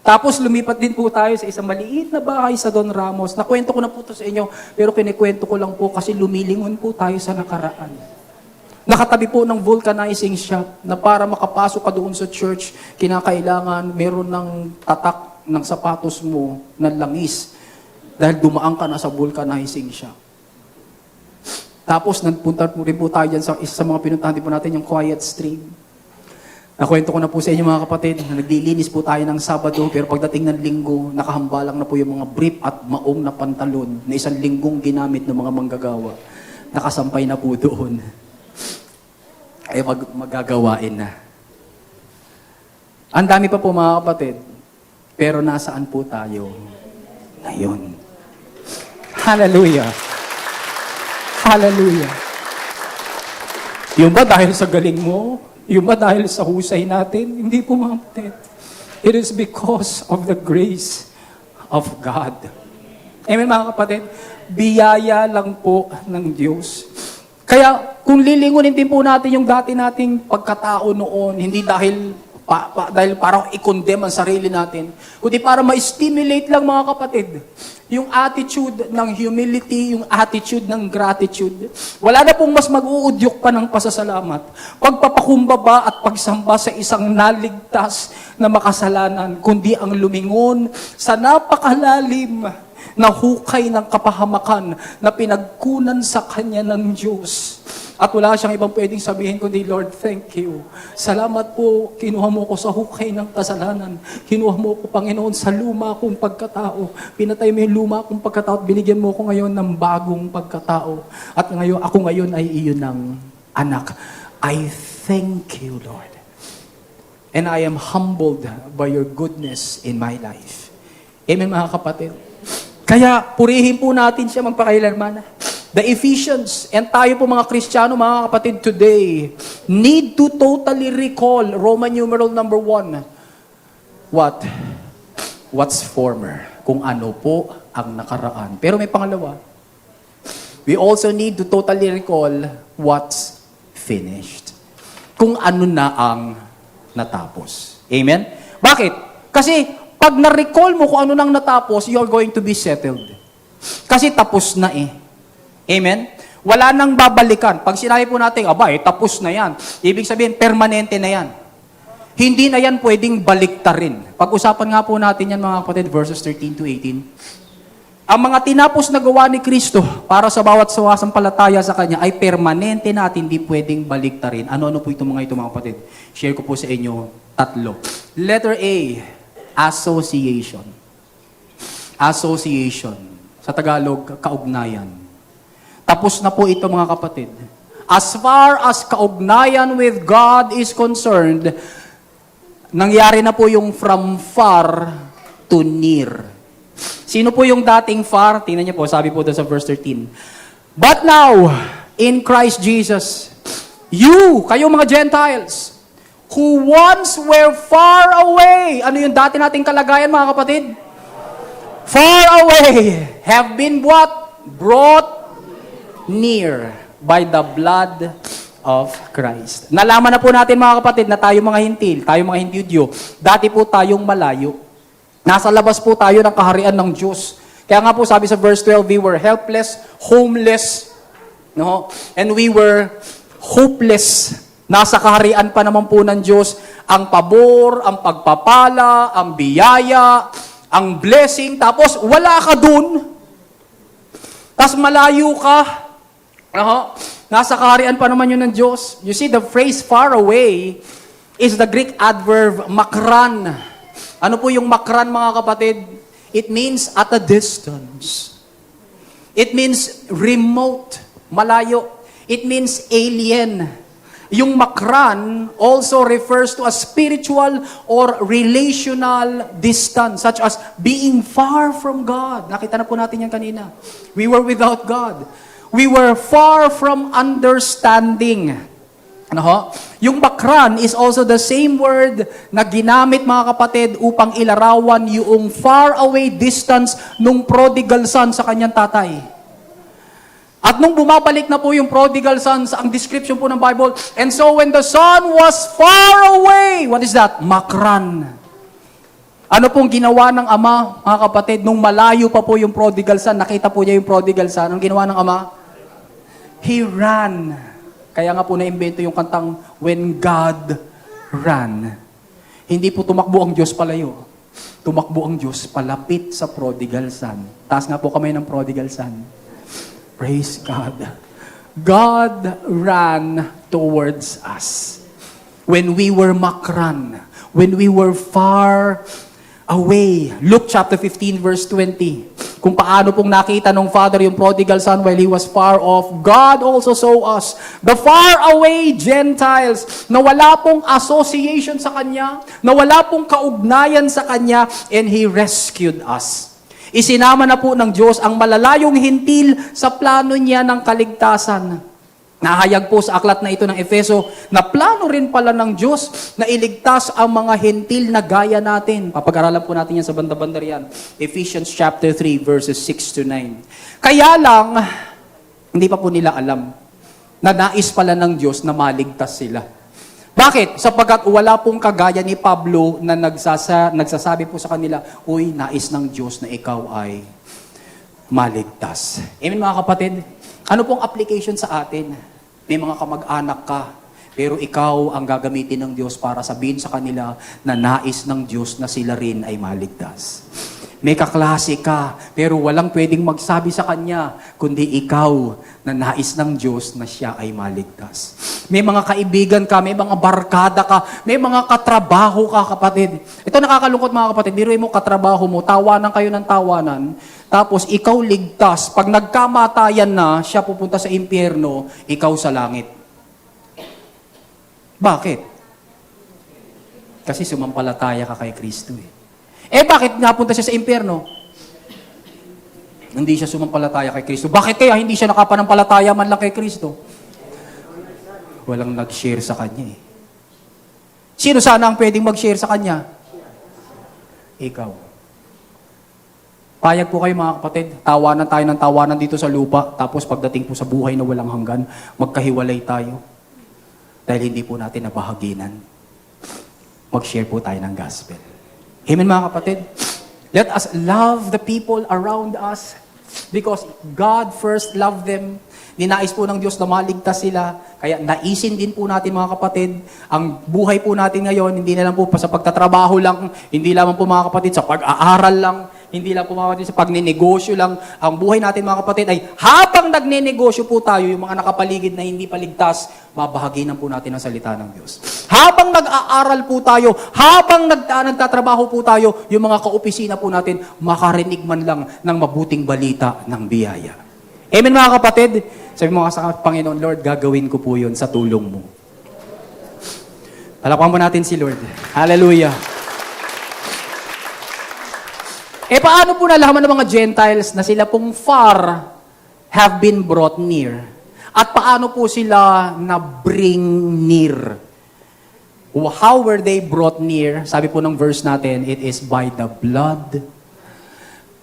Tapos lumipat din po tayo sa isang maliit na bahay sa Don Ramos. Nakwento ko na po ito sa inyo, pero kinikwento ko lang po kasi lumilingon po tayo sa nakaraan. Nakatabi po ng vulcanizing shop na para makapasok ka doon sa church, kinakailangan meron ng tatak ng sapatos mo na langis dahil dumaan ka na sa vulcanizing shop. Tapos nagpunta po rin po tayo dyan sa isa sa mga pinuntahan din po natin, yung Quiet Stream. Nakwento ko na po sa inyo mga kapatid, na naglilinis po tayo ng Sabado, pero pagdating ng Linggo, nakahambalang na po yung mga brief at maong na pantalon na isang linggong ginamit ng mga manggagawa. Nakasampay na po doon. Ay magagawain na. Ang dami pa po mga kapatid, pero nasaan po tayo ngayon? Hallelujah! Hallelujah! Yung ba dahil sa galing mo? Yung ba dahil sa husay natin? Hindi po mga kapatid. It is because of the grace of God. Amen mga kapatid? Biyaya lang po ng Diyos. Kaya kung lilingunin din po natin yung dati nating pagkatao noon, hindi dahil dahil parang i-condemn ang sarili natin, kundi para ma-stimulate lang mga kapatid, yung attitude ng humility, yung attitude ng gratitude. Wala na pong mas mag-uudyok pa ng pasasalamat. Pagpapakumbaba at pagsamba sa isang naligtas na makasalanan, kundi ang lumingon sa napakalalim na hukay ng kapahamakan na pinagkunan sa Kanya ng Diyos. At wala siyang ibang pwedeng sabihin kundi, Lord, thank you. Salamat po, kinuha mo ko sa hukay ng kasalanan. Kinuha mo ko, Panginoon, sa luma kong pagkatao. Pinatay mo yung luma kong pagkatao at binigyan mo ko ngayon ng bagong pagkatao. At ngayon, ako ngayon ay iyon ng anak. I thank you, Lord. And I am humbled by your goodness in my life. Amen, mga kapatid. Kaya, purihin po natin siya magpakailanman. The Ephesians, and tayo po mga Kristiyano, mga kapatid, today, need to totally recall Roman numeral number 1. What? What's former? Kung ano po ang nakaraan. Pero may pangalawa. We also need to totally recall what's finished. Kung ano na ang natapos. Amen? Bakit? Kasi, pag na-recall mo kung ano nang natapos, you're going to be settled. Kasi tapos na eh. Amen? Wala nang babalikan. Pag sinabi po natin, tapos na yan. Ibig sabihin, permanente na yan. Hindi na yan pwedeng baliktarin. Pag-usapan nga po natin yan mga kapatid, verses 13 to 18. Ang mga tinapos na gawa ni Kristo para sa bawat sawasampalataya sa Kanya ay permanente na at hindi pwedeng baliktarin. Ano-ano po itong mga ito mga kapatid? Share ko po sa inyo 3. Letter A, association. Association. Sa Tagalog, kaugnayan. Tapos na po ito mga kapatid. As far as kaugnayan with God is concerned, nangyari na po yung from far to near. Sino po yung dating far? Tingnan niyo po, sabi po doon sa verse 13. But now, in Christ Jesus, you, kayong mga Gentiles, who once were far away. Ano yung dati nating kalagayan, mga kapatid? Far away, have been what? Brought near by the blood of Christ. Nalaman na po natin, mga kapatid, na tayo mga hintil, tayo mga Hindiyudyo, dati po tayong malayo. Nasa labas po tayo ng kaharian ng Diyos. Kaya nga po sabi sa verse 12, we were helpless, homeless, no? And we were hopeless. Nasa kaharian pa naman po ng Diyos ang pabor, ang pagpapala, ang biyaya, ang blessing, tapos wala ka dun. Tapos malayo ka. Nasa kaharian pa naman yun ng Diyos. You see, the phrase far away is the Greek adverb makran. Ano po yung makran, mga kapatid? It means at a distance. It means remote, malayo. It means alien. Yung makran also refers to a spiritual or relational distance, such as being far from God. Nakita na po natin yan kanina. We were without God. We were far from understanding. Yung makran is also the same word na ginamit, mga kapatid, upang ilarawan yung far away distance nung prodigal son sa kanyang tatay. At nung bumabalik na po yung prodigal son, ang description po ng Bible, and so when the son was far away, what is that? Makran. Ano pong ginawa ng ama, mga kapatid, nung malayo pa po yung prodigal son, nakita po niya yung prodigal son, ang ginawa ng ama? He ran. Kaya nga po na-invento yung kantang, When God Ran. Hindi po tumakbo ang Diyos palayo. Tumakbo ang Diyos palapit sa prodigal son. Taas nga po kamay ng prodigal son. Praise God. God ran towards us. When we were makran. When we were far away. Luke chapter 15 verse 20. Kung paano pong nakita ng father yung prodigal son while he was far off, God also saw us, the far away Gentiles, na wala pong association sa Kanya, na wala pong kaugnayan sa Kanya, and He rescued us. Isinama na po ng Diyos ang malalayong hintil sa plano niya ng kaligtasan. Nahayag po sa aklat na ito ng Efeso na plano rin pala ng Diyos na iligtas ang mga hentil na gaya natin. Papag-aralan po natin yan sa banda-banda riyan. Ephesians chapter 3 verses 6 to 9. Kaya lang, hindi pa po nila alam na nais pala ng Diyos na maligtas sila. Bakit? Sapagkat wala pong kagaya ni Pablo na nagsasabi po sa kanila, uy, nais ng Diyos na ikaw ay maligtas. Amen, mga kapatid? Ano pong application sa atin? May mga kamag-anak ka, pero ikaw ang gagamitin ng Diyos para sabihin sa kanila na nais ng Diyos na sila rin ay maligtas. May kaklase ka, pero walang pwedeng magsabi sa kanya, kundi ikaw na nais ng Diyos na siya ay maligtas. May mga kaibigan ka, may mga barkada ka, may mga katrabaho ka, kapatid. Ito nakakalungkot, mga kapatid. Biruin mo, katrabaho mo, tawanan kayo ng tawanan, tapos ikaw ligtas. Pag nagkamatayan na, siya pupunta sa impyerno, ikaw sa langit. Bakit? Kasi sumampalataya ka kay Kristo eh. Bakit napunta siya sa impyerno? Hindi siya sumampalataya kay Kristo. Bakit kaya hindi siya nakapanampalataya man lang kay Kristo? Walang nag-share sa kanya eh. Sino sana ang pwedeng mag-share sa kanya? Ikaw. Payag po kayo, mga kapatid. Tawanan tayo ng tawanan dito sa lupa. Tapos pagdating po sa buhay na walang hanggan, magkahiwalay tayo. Dahil hindi po natin nabahaginan. Mag-share po tayo ng gospel. Amen, mga kapatid? Let us love the people around us because God first loved them. Ninais po ng Diyos na maligtas sila. Kaya naisin din po natin, mga kapatid, ang buhay po natin ngayon, hindi na lang po sa pagtatrabaho lang, hindi lamang po, mga kapatid, sa pag-aaral lang, hindi lang po, mga kapatid, sa pagninegosyo lang. Ang buhay natin, mga kapatid, ay habang nagninegosyo po tayo, yung mga nakapaligid na hindi paligtas, mabahaginan po natin ang salita ng Diyos. Habang nag-aaral po tayo, habang nagtatrabaho po tayo, yung mga kaopisina po natin, makarinig man lang ng mabuting balita ng biyaya. Amen, mga kapatid? Sabi mo sa Panginoon, Lord, gagawin ko po yun sa tulong mo. Palakpan mo natin si Lord. Hallelujah. Paano po nalaman ng mga Gentiles na sila pong far have been brought near? At paano po sila na-bring near? How were they brought near? Sabi po ng verse natin, it is by the blood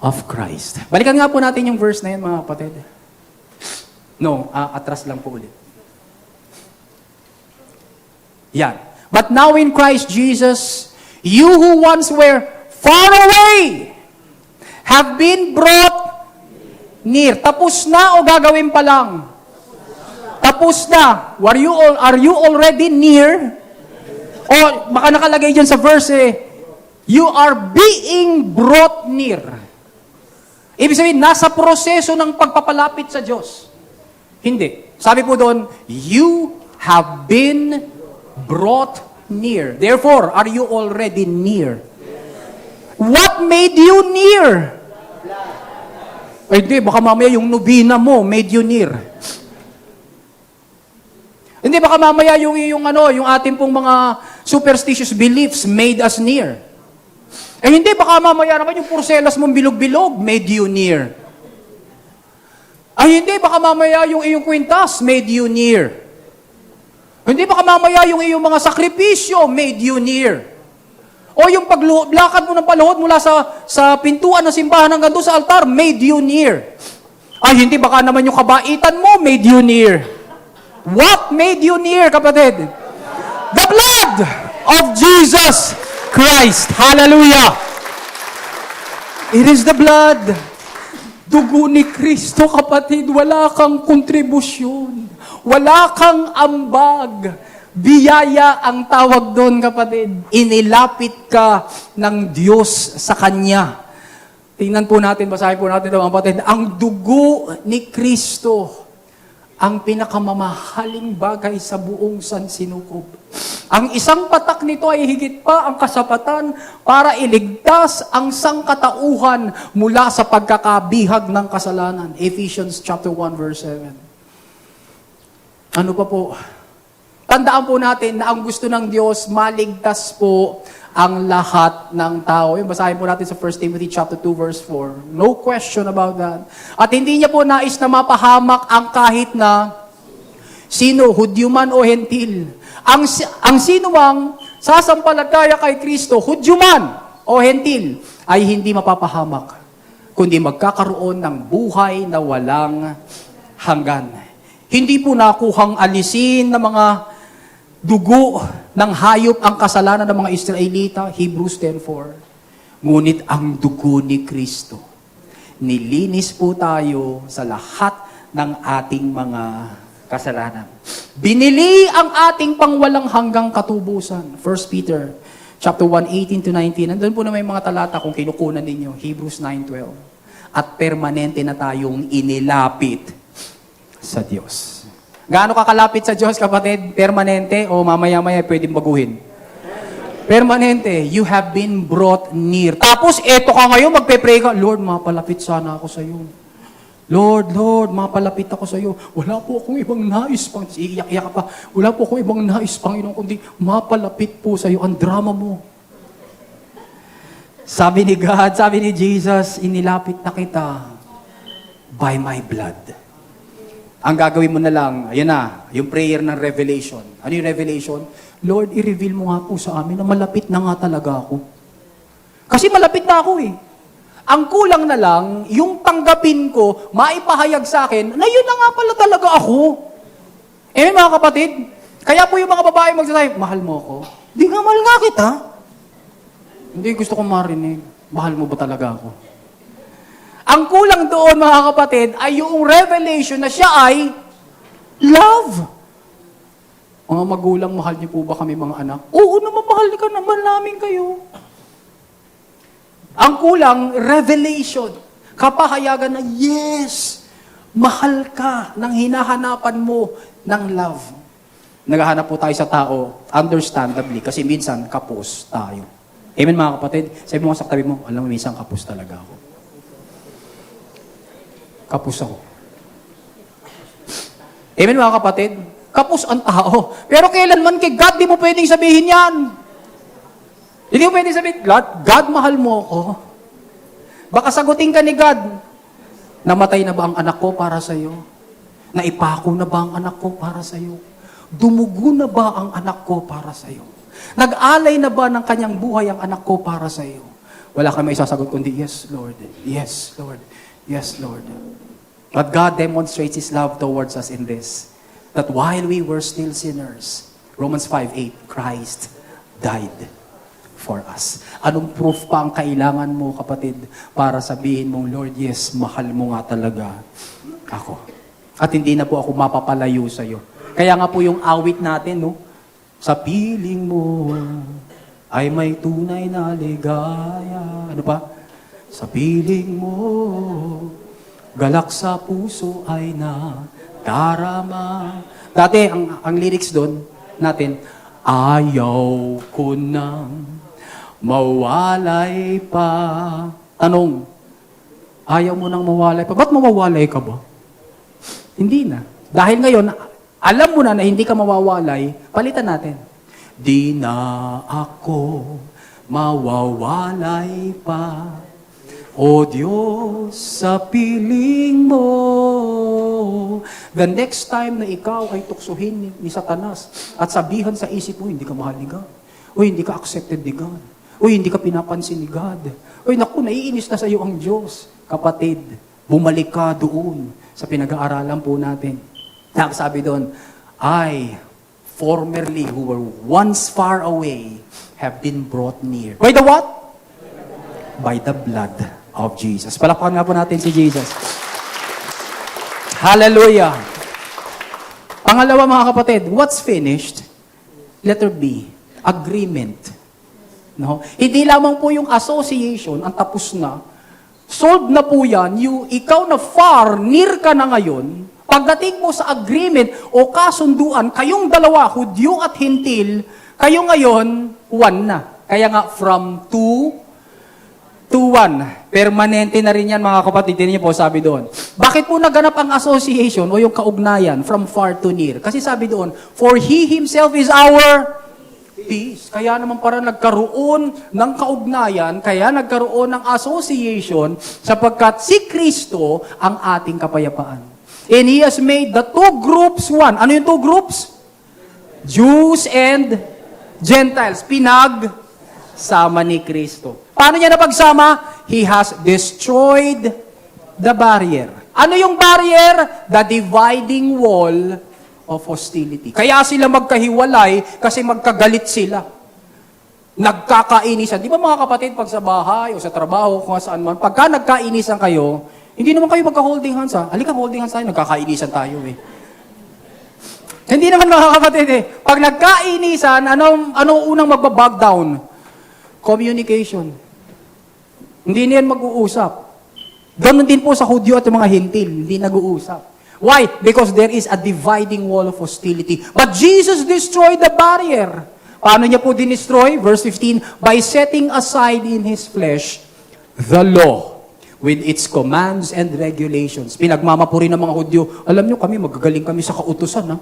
of Christ. Balikan nga po natin yung verse na yun, mga kapatid. No, atras lang po ulit. Yan. But now in Christ Jesus, you who once were far away have been brought near. Tapos na o gagawin pa lang? Tapos na. Are you already near? O baka nakalagay dyan sa verse you are being brought near. Ibig sabihin, nasa proseso ng pagpapalapit sa Diyos. Hindi. Sabi po doon, you have been brought near. Therefore, are you already near? What made you near? Hindi, baka mamaya yung nobina mo made you near. Hindi, baka mamaya yung ating pong mga superstitious beliefs made us near. Hindi, baka mamaya naman yung porselas mong bilog-bilog made you near. Hindi, baka mamaya yung iyong kwintas made you near. Hindi, baka mamaya yung iyong mga sakripisyo made you near. O yung paglakad mo ng paluhod mula sa pintuan ng simbahan hanggang doon sa altar, made you near. Hindi, baka naman yung kabaitan mo made you near. What made you near, kapatid? The blood of Jesus Christ. Hallelujah! It is the blood. Dugo ni Kristo, kapatid. Wala kang kontribusyon. Wala kang ambag. Biyaya ang tawag doon, kapatid. Inilapit ka ng Diyos sa Kanya. Tingnan po natin, basahin po natin ito, kapatid. Ang dugo ni Kristo ang pinakamamahaling bagay sa buong sansinukob. Ang isang patak nito ay higit pa ang kasapatan para iligtas ang sangkatauhan mula sa pagkakabihag ng kasalanan. Ephesians chapter 1 verse 7. Ano pa po? Tandaan po natin na ang gusto ng Diyos, maligtas po ang lahat ng tao. Yung basahin po natin sa 1 Timothy chapter 2 verse 4. No question about that. At hindi niya po nais na mapahamak ang kahit na sino, Hudyo man o Hentil. Ang sino mang sasampalataya kay Kristo, Hudyo man o Hentil, ay hindi mapapahamak, kundi magkakaroon ng buhay na walang hanggan. Hindi po nakuhang alisin ng mga dugo ng hayop ang kasalanan ng mga Israelita, Hebrews 10:4. Ngunit ang dugo ni Kristo, nilinis po tayo sa lahat ng ating mga kasalanan. Binili ang ating pangwalang hanggang katubusan. 1 Peter chapter 1, 18-19. Nandun po na may mga talata kung kinukunan ninyo. Hebrews 9:12. At permanente na tayong inilapit sa Diyos. Gaano kakalapit sa Diyos, kapatid? Permanente o mamaya-maya pwedeng baguhin? Permanente. You have been brought near. Tapos, eto ka ngayon, magpe-pray ka, Lord, mapalapit sana ako sa iyo. Lord, mapalapit ako sa iyo. Wala po akong ibang nais pang, iiyak-iyak ka pa, wala po akong ibang nais, Panginoon, kundi mapalapit po sa iyo. Ang drama mo. Sabi ni God, sabi ni Jesus, inilapit na kita by my blood. Ang gagawin mo na lang, ayan na, yung prayer ng revelation. Ano yung revelation? Lord, i-reveal mo nga po sa amin na malapit na nga talaga ako. Kasi malapit na ako eh. Ang kulang na lang, yung tanggapin ko, maipahayag sa akin, na yun na nga pala talaga ako. Mga kapatid, kaya po yung mga babae magsasabi, mahal mo ako? Di nga, mahal nga kita. Hindi, gusto kong marinig. Mahal mo ba talaga ako? Ang kulang doon, mga kapatid, ay yung revelation na siya ay love. Mga magulang, mahal niyo po ba kami mga anak? Oo naman, mahal ka naman namin kayo. Ang kulang, revelation. Kapahayagan na, yes, mahal ka ng hinahanapan mo ng love. Naghahanap po tayo sa tao, understandably, kasi minsan kapos tayo. Amen, mga kapatid? Sabi mo sa tabi mo, alam mo, minsan kapos talaga ako. Kapos ako. Amen, mga kapatid? Kapos ang tao. Pero kailanman kay God, di mo pwedeng sabihin yan. Hindi mo pwedeng sabihin, God, mahal mo ako. Baka sagutin ka ni God, namatay na ba ang anak ko para sa'yo? Naipako na ba ang anak ko para sa'yo? Dumugo na ba ang anak ko para sa'yo? Nag-alay na ba ng kanyang buhay ang anak ko para sa iyo? Wala kang may isasagot kundi, yes, Lord. Yes, Lord. Yes, Lord. But God demonstrates His love towards us in this, that while we were still sinners, Romans 5:8, Christ died for us. Anong proof pa ang kailangan mo, kapatid, para sabihin mong, Lord, yes, mahal mo nga talaga ako. At hindi na po ako mapapalayo sa iyo. Kaya nga po yung awit natin, no? Sa piling mo ay may tunay na ligaya. Ano pa? Sa piling mo, galak sa puso ay nadarama. Dati, ang lyrics doon natin, ayaw ko nang mawalay pa. Tanong, ayaw mo nang mawalay pa? Ba't mawawalay ka ba? Hindi na. Dahil ngayon, alam mo na hindi ka mawawalay, palitan natin. Di na ako mawawalay pa. O Diyos, sa piling mo. The next time na ikaw ay tuksuhin ni Satanas at sabihan sa isip mo, hindi ka mahal ni God. O hindi ka accepted ni God. O hindi ka pinapansin ni God. O naku, naiinis na sa iyo ang Diyos. Kapatid, bumalik ka doon sa pinag-aaralan po natin. Sabi doon, I, formerly who were once far away, have been brought near. By the what? By the blood of Jesus. Palakpakan nga po natin si Jesus. Hallelujah! Pangalawa, mga kapatid, what's finished? Letter B, agreement. No? Hindi lamang po yung association ang tapos na. Solved na po yan, ikaw na far, near ka na ngayon, pagdating mo sa agreement o kasunduan, kayong dalawa, Hudyo at Hintil, kayo ngayon, one na. Kaya nga, from two to one. Permanente na rin yan, mga kapatid. Tingnan niyo po, sabi doon. Bakit po naganap ang association o yung kaugnayan from far to near? Kasi sabi doon, for He Himself is our peace. Kaya naman para nagkaroon ng kaugnayan, kaya nagkaroon ng association, sapagkat si Kristo ang ating kapayapaan. And He has made the two groups one. Ano yung two groups? Jews and Gentiles. Pinagsama ni Kristo. Paano niya napagsama? He has destroyed the barrier. Ano yung barrier? The dividing wall of hostility. Kaya sila magkahiwalay kasi magkagalit sila. Nagkakainisan. Di ba mga kapatid, pag sa bahay o sa trabaho, kung saan man, pagka nagkainisan kayo, hindi naman kayo magka-holding hands ha. Halika, holding hands tayo, nagkakainisan tayo eh. Hindi naman mga kapatid eh. Pag nagkainisan, anong unang magbabag down? Communication. Hindi niyan mag-uusap. Ganon din po sa Hudyo at mga Hintil, hindi nag-uusap. Why? Because there is a dividing wall of hostility. But Jesus destroyed the barrier. Paano niya po dinestroy? Verse 15, by setting aside in His flesh the law with its commands and regulations. Pinagmamapuri ng mga Hudyo, alam niyo kami, magagaling kami sa kautusan. Ha?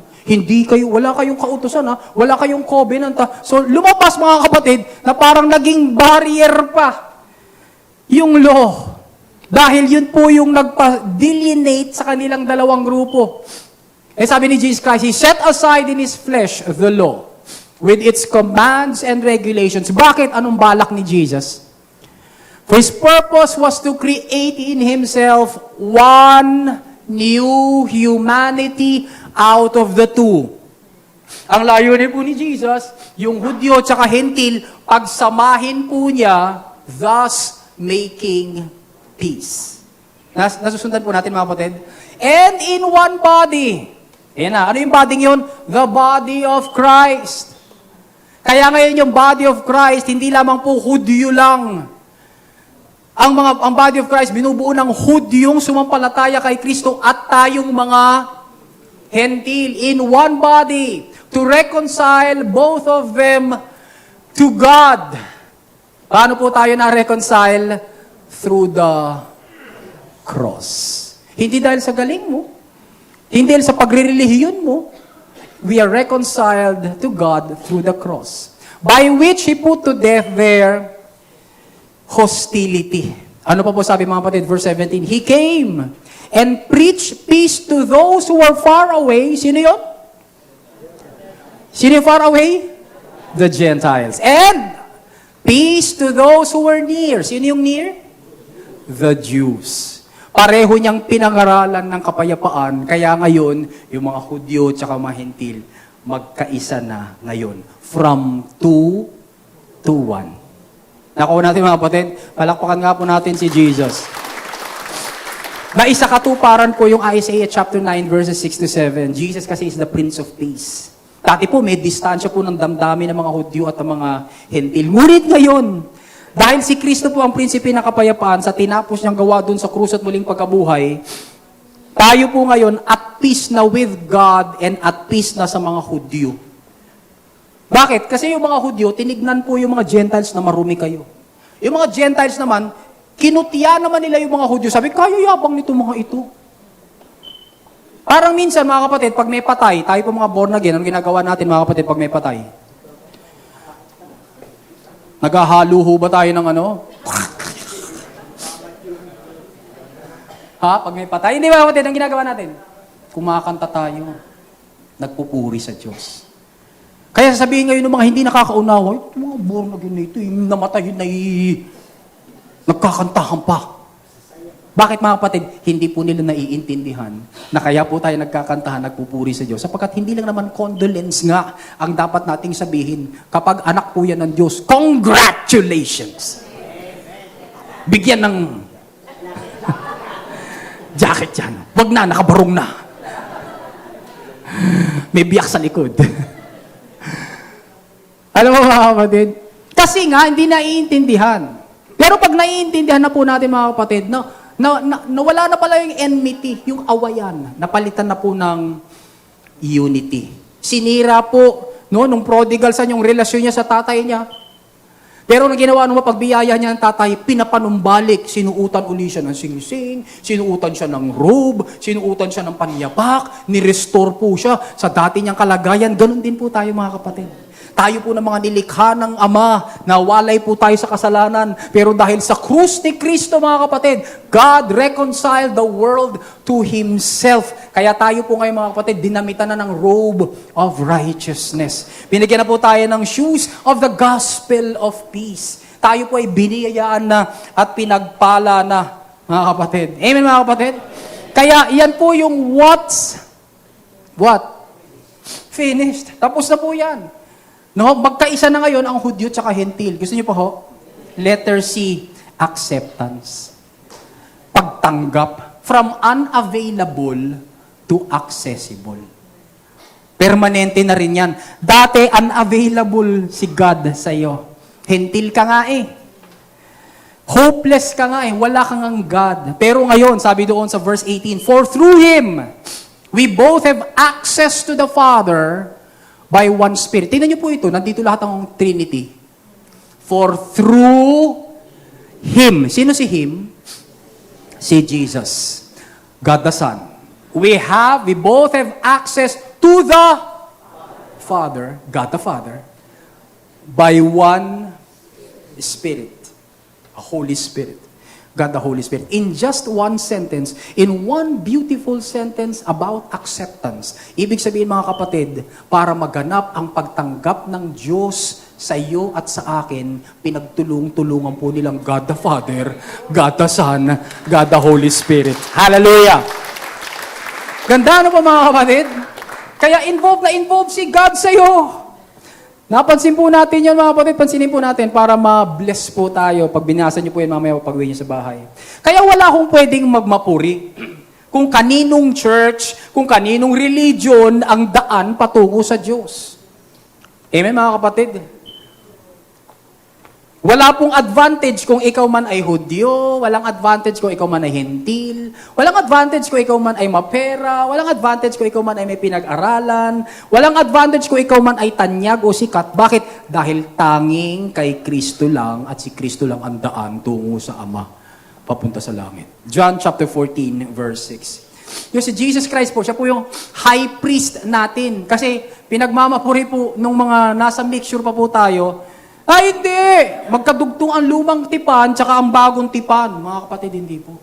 Wala kayong kautusan, ha? Wala kayong covenant. Ha? So lumabas mga kapatid, na parang naging barrier pa yung law. Dahil yun po yung nagpa-delineate sa kanilang dalawang grupo. Eh sabi ni Jesus Christ, He set aside in His flesh the law with its commands and regulations. Bakit? Anong balak ni Jesus? For His purpose was to create in Himself one new humanity out of the two. Ang layunin po ni Jesus, yung Hudyo at Hentil, pagsamahin po niya, thus making peace. Nasusundan po natin mga kapatid. And in one body. Ayan na. Ano yung body yun? The body of Christ. Kaya ngayon yung body of Christ, hindi lamang po Hudyo lang. Ang body of Christ, binubuo ng Hudyong sumampalataya kay Kristo at tayong mga Hentil in one body to reconcile both of them to God. Paano po tayo na-reconcile? Through the cross. Hindi dahil sa galing mo. Hindi dahil sa pagre-relihiyon mo. We are reconciled to God through the cross. By which He put to death their hostility. Ano pa po sabi mga kapatid? Verse 17, He came and preached peace to those who were far away. Sino yun? Sino yung far away? the Gentiles. And peace to those who were near. Sino yung near? The Jews. Pareho niyang pinangaralan ng kapayapaan, kaya ngayon, yung mga Hudyo at mga Hentil, magkaisa na ngayon. From 2 to 1. Nakuha natin mga kapatid, palakpakan nga po natin si Jesus. Na isa katuparan po yung Isaiah chapter 9 verses 6 to 7. Jesus kasi is the Prince of Peace. Dati po may distansya po ng damdamin ng mga Hudyo at ng mga Hentil. Ngunit ngayon, dahil si Kristo po ang prinsipe ng kapayapaan sa tinapos niyang gawa dun sa krus at muling pagkabuhay, tayo po ngayon at peace na with God and at peace na sa mga Hudyo. Bakit? Kasi yung mga Hudyo, tinignan po yung mga Gentiles na marumi kayo. Yung mga Gentiles naman, kinutya naman nila yung mga Hudyo. Sabi, kaya yabang nito mga ito. Parang minsan, mga kapatid, pag may patay, tayo po mga born again, ang ginagawa natin, mga kapatid, pag may patay? Naghahaluho ba tayo ng ano? Ha? Pag may patay? Hindi ba, kapatid, ang ginagawa natin? Kumakanta tayo. Nagpupuri sa Diyos. Kaya sasabihin ngayon ng mga hindi nakakaunawa, ito mga born again na ito, yung namatay na nagkakantahan pa. Bakit mga kapatid? Hindi po nila naiintindihan na kaya po tayo nagkakantahan, nagpupuri sa Diyos. Sapagkat hindi lang naman condolence nga ang dapat nating sabihin. Kapag anak po yan ng Diyos, congratulations! Bigyan ng jacket yan. Wag na, nakabarong na. May biyak sa likod. Alam mo mga kapatid? Kasi nga, hindi naiintindihan. Pero pag naiintindihan na po natin mga kapatid, nawala na pala yung enmity, yung awayan. Napalitan na po ng unity. Sinira po, nung prodigal son, yung relasyon niya sa tatay niya. Pero ang ginawa nung pagbiyaya niya ng tatay, pinapanumbalik. Sinuutan uli siya ng sing-sing, sinuutan siya ng robe, sinuutan siya ng panyapak, ni-restore po siya sa dati niyang kalagayan. Ganon din po tayo mga kapatid. Tayo po ng mga nilikha ng Ama, nawalay po tayo sa kasalanan. Pero dahil sa krus ni Kristo, mga kapatid, God reconciled the world to Himself. Kaya tayo po ngayon, mga kapatid, dinamitan na ng robe of righteousness. Binigyan na po tayo ng shoes of the gospel of peace. Tayo po ay biniyayaan na at pinagpala na, mga kapatid. Amen, mga kapatid? Kaya yan po yung what? Finished. Tapos na po yan. No, magkaisa na ngayon ang Hudyo at Hentil. Gusto niyo pa ho? Letter C, acceptance. Pagtanggap from unavailable to accessible. Permanente na rin yan. Dati, unavailable si God sa iyo. Hentil ka nga eh. Hopeless ka nga eh. Wala kang ang God. Pero ngayon, sabi doon sa verse 18, for through Him, we both have access to the Father by one Spirit. Tingnan niyo po ito, nandito lahat ang Trinity. For through Him. Sino si Him? Si Jesus. God the Son. We both have access to the Father, God the Father, by one Spirit. A Holy Spirit. God the Holy Spirit. In just one sentence, in one beautiful sentence about acceptance. Ibig sabihin mga kapatid, para maganap ang pagtanggap ng Diyos sa iyo at sa akin, pinagtulong-tulungan po nilang God the Father, God the Son, God the Holy Spirit. Hallelujah! Ganda ano po mga kapatid? Kaya involved si God sa iyo. Napansin po natin yan mga kapatid, pansinin po natin para ma-bless po tayo pag binasa niyo po yan mamaya pag-uwi niyo sa bahay. Kaya wala akong pwedeng magmapuri kung kaninong church, kung kaninong religion ang daan patungo sa Diyos. Amen mga kapatid? Wala pong advantage kung ikaw man ay Hudyo, walang advantage kung ikaw man ay Hentil, walang advantage kung ikaw man ay mapera, walang advantage kung ikaw man ay may pinag-aralan, walang advantage kung ikaw man ay tanyag o sikat. Bakit? Dahil tanging kay Kristo lang at si Kristo lang ang daan tungo sa Ama, papunta sa langit. John chapter 14 verse 6. Yung si Jesus Christ po, siya po yung high priest natin. Kasi pinagmamapuri po nung mga nasa mixture pa po tayo, ay, hindi! Magkadugtong ang lumang tipan tsaka ang bagong tipan. Mga kapatid, hindi po.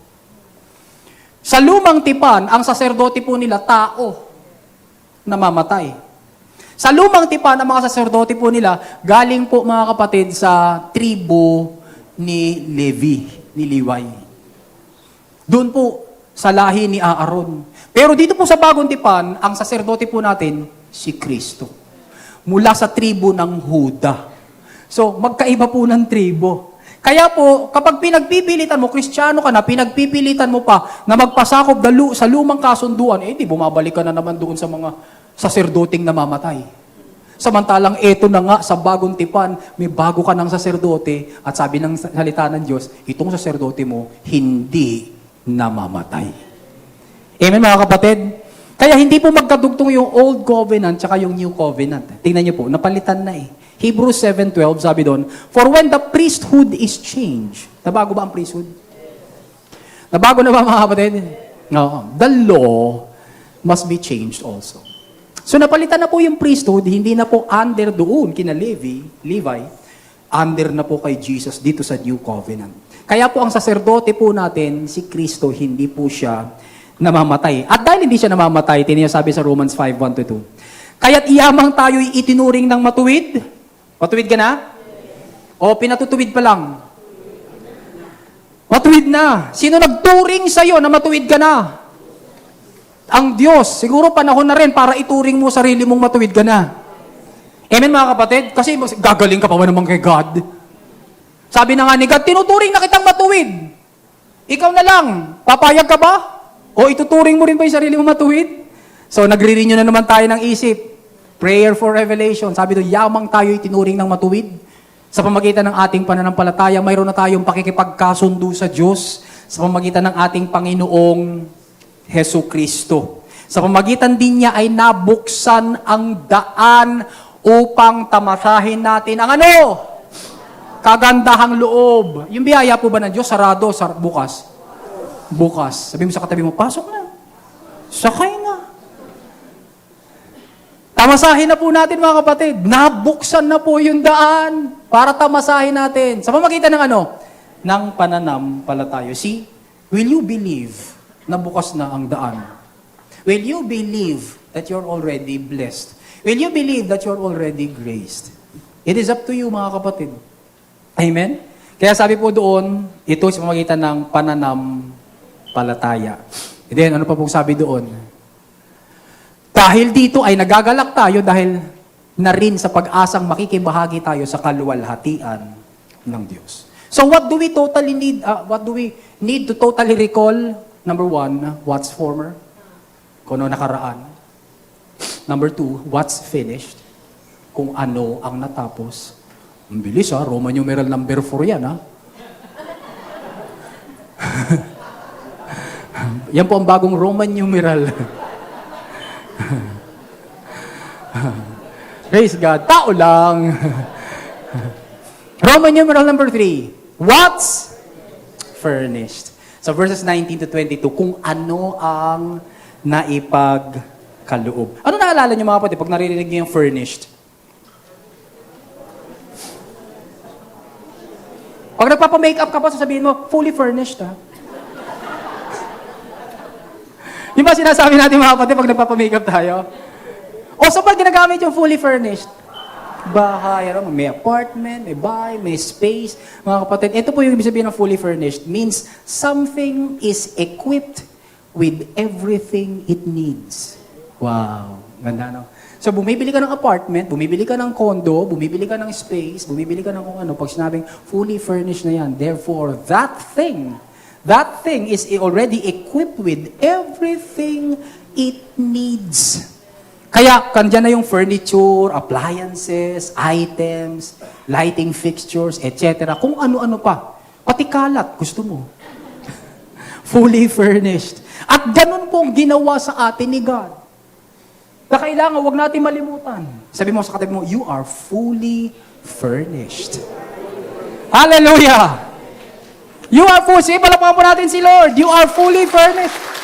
Sa lumang tipan, ang saserdote po nila, tao, namamatay. Sa lumang tipan, ang mga saserdote po nila, galing po mga kapatid sa tribo ni Levi, ni Liway. Doon po sa lahi ni Aaron. Pero dito po sa bagong tipan, ang saserdote po natin, si Kristo. Mula sa tribo ng Huda. So, magkaiba po ng tribo. Kaya po, kapag pinagpipilitan mo, Kristiyano ka na, pinagpipilitan mo pa na magpasakop sa lumang kasunduan, di bumabalik ka na naman doon sa mga saserdoting namamatay. Samantalang eto na nga sa bagong tipan, may bago ka ng saserdote at sabi ng salita ng Diyos, itong saserdote mo hindi namamatay. Amen mga kapatid? Kaya hindi po magkadugtong yung Old Covenant tsaka yung New Covenant. Tingnan niyo po, napalitan na eh. Hebrews 7:12 sabi doon, for when the priesthood is changed, nabago ba ang priesthood? Nabago na ba mga kapatid? No. The law must be changed also. So napalitan na po yung priesthood, hindi na po under doon kina Levi, under na po kay Jesus dito sa New Covenant. Kaya po ang saserdote po natin, si Kristo, hindi po siya namamatay. At dahil hindi siya namamatay, tinisabi sa Romans 5:1-2, kaya't iyamang tayo'y itinuring ng matuwid. Matuwid ka na? O pinatutuwid pa lang? Matuwid na. Sino nagturing sa'yo na matuwid ka na? Ang Diyos, siguro panahon na rin para ituring mo sarili mong matuwid ka na. Amen mga kapatid? Kasi gagaling ka pa ba naman kay God? Sabi na nga ni God, tinuturing na kitang matuwid. Ikaw na lang, papayag ka ba? O ituturing mo rin ba yung sarili mong matuwid? So nagre-renew na naman tayo ng isip. Prayer for revelation. Sabi doon, yamang tayo itinuring ng matuwid. Sa pamagitan ng ating pananampalataya, mayroon na tayong pakikipagkasundo sa Diyos sa pamagitan ng ating Panginoong Hesu Kristo. Sa pamagitan din niya ay nabuksan ang daan upang tamasahin natin ang ano? Kagandahang loob. Yung biyaya po ba ng Diyos, sarado, bukas? Bukas. Sabi mo sa katabi mo, pasok na. Sakay na. Tamasahin na po natin mga kapatid. Nabuksan na po yung daan para tamasahin natin. Sa pamagitan ng ano? Ng pananampalataya. See, will you believe na bukas na ang daan? Will you believe that you're already blessed? Will you believe that you're already graced? It is up to you mga kapatid. Amen? Kaya sabi po doon, ito sa pamagitan ng pananampalataya. And then, ano pa pong sabi doon? Dahil dito ay nagagalak tayo dahil na rin sa pag-asang makikibahagi tayo sa kaluwalhatian ng Diyos. So what do we need to totally recall? Number 1, what's former? Kung ano nakaraan. Number 2, what's finished? Kung ano ang natapos. Ang bilis Roman numeral number 4 yan Yan po ang bagong Roman numeral. Praise God. Tao lang. Roman numeral number 3. What's furnished? So verses 19-22, kung ano ang naipagkaloob. Ano naalala niyo mga kapatid pag naririnig niyo yung furnished? Pag nagpapa-makeup ka pa, sasabihin mo, fully furnished Yung ba sinasabi natin mga kapatid pag nagpapa-makeup tayo? O so pag ginagamit yung fully furnished, bahay, may apartment, may bahay, may space. Mga kapatid, ito po yung ibig sabihin ng fully furnished. Means something is equipped with everything it needs. Wow. Ganda, no? So, bumibili ka ng apartment, bumibili ka ng condo, bumibili ka ng space, bumibili ka ng kung ano. Pag sinabing fully furnished na yan, therefore, that thing is already equipped with everything it needs. Kaya, kandyan na yung furniture, appliances, items, lighting fixtures, etc. Kung ano-ano pa. Pati kalat, gusto mo. Fully furnished. At ganun pong ginawa sa atin ni God. Na kailangan, huwag natin malimutan. Sabi mo sa katabi mo, you are fully furnished. Hallelujah! You are fully, sige, palapakan po natin si Lord. You are fully furnished.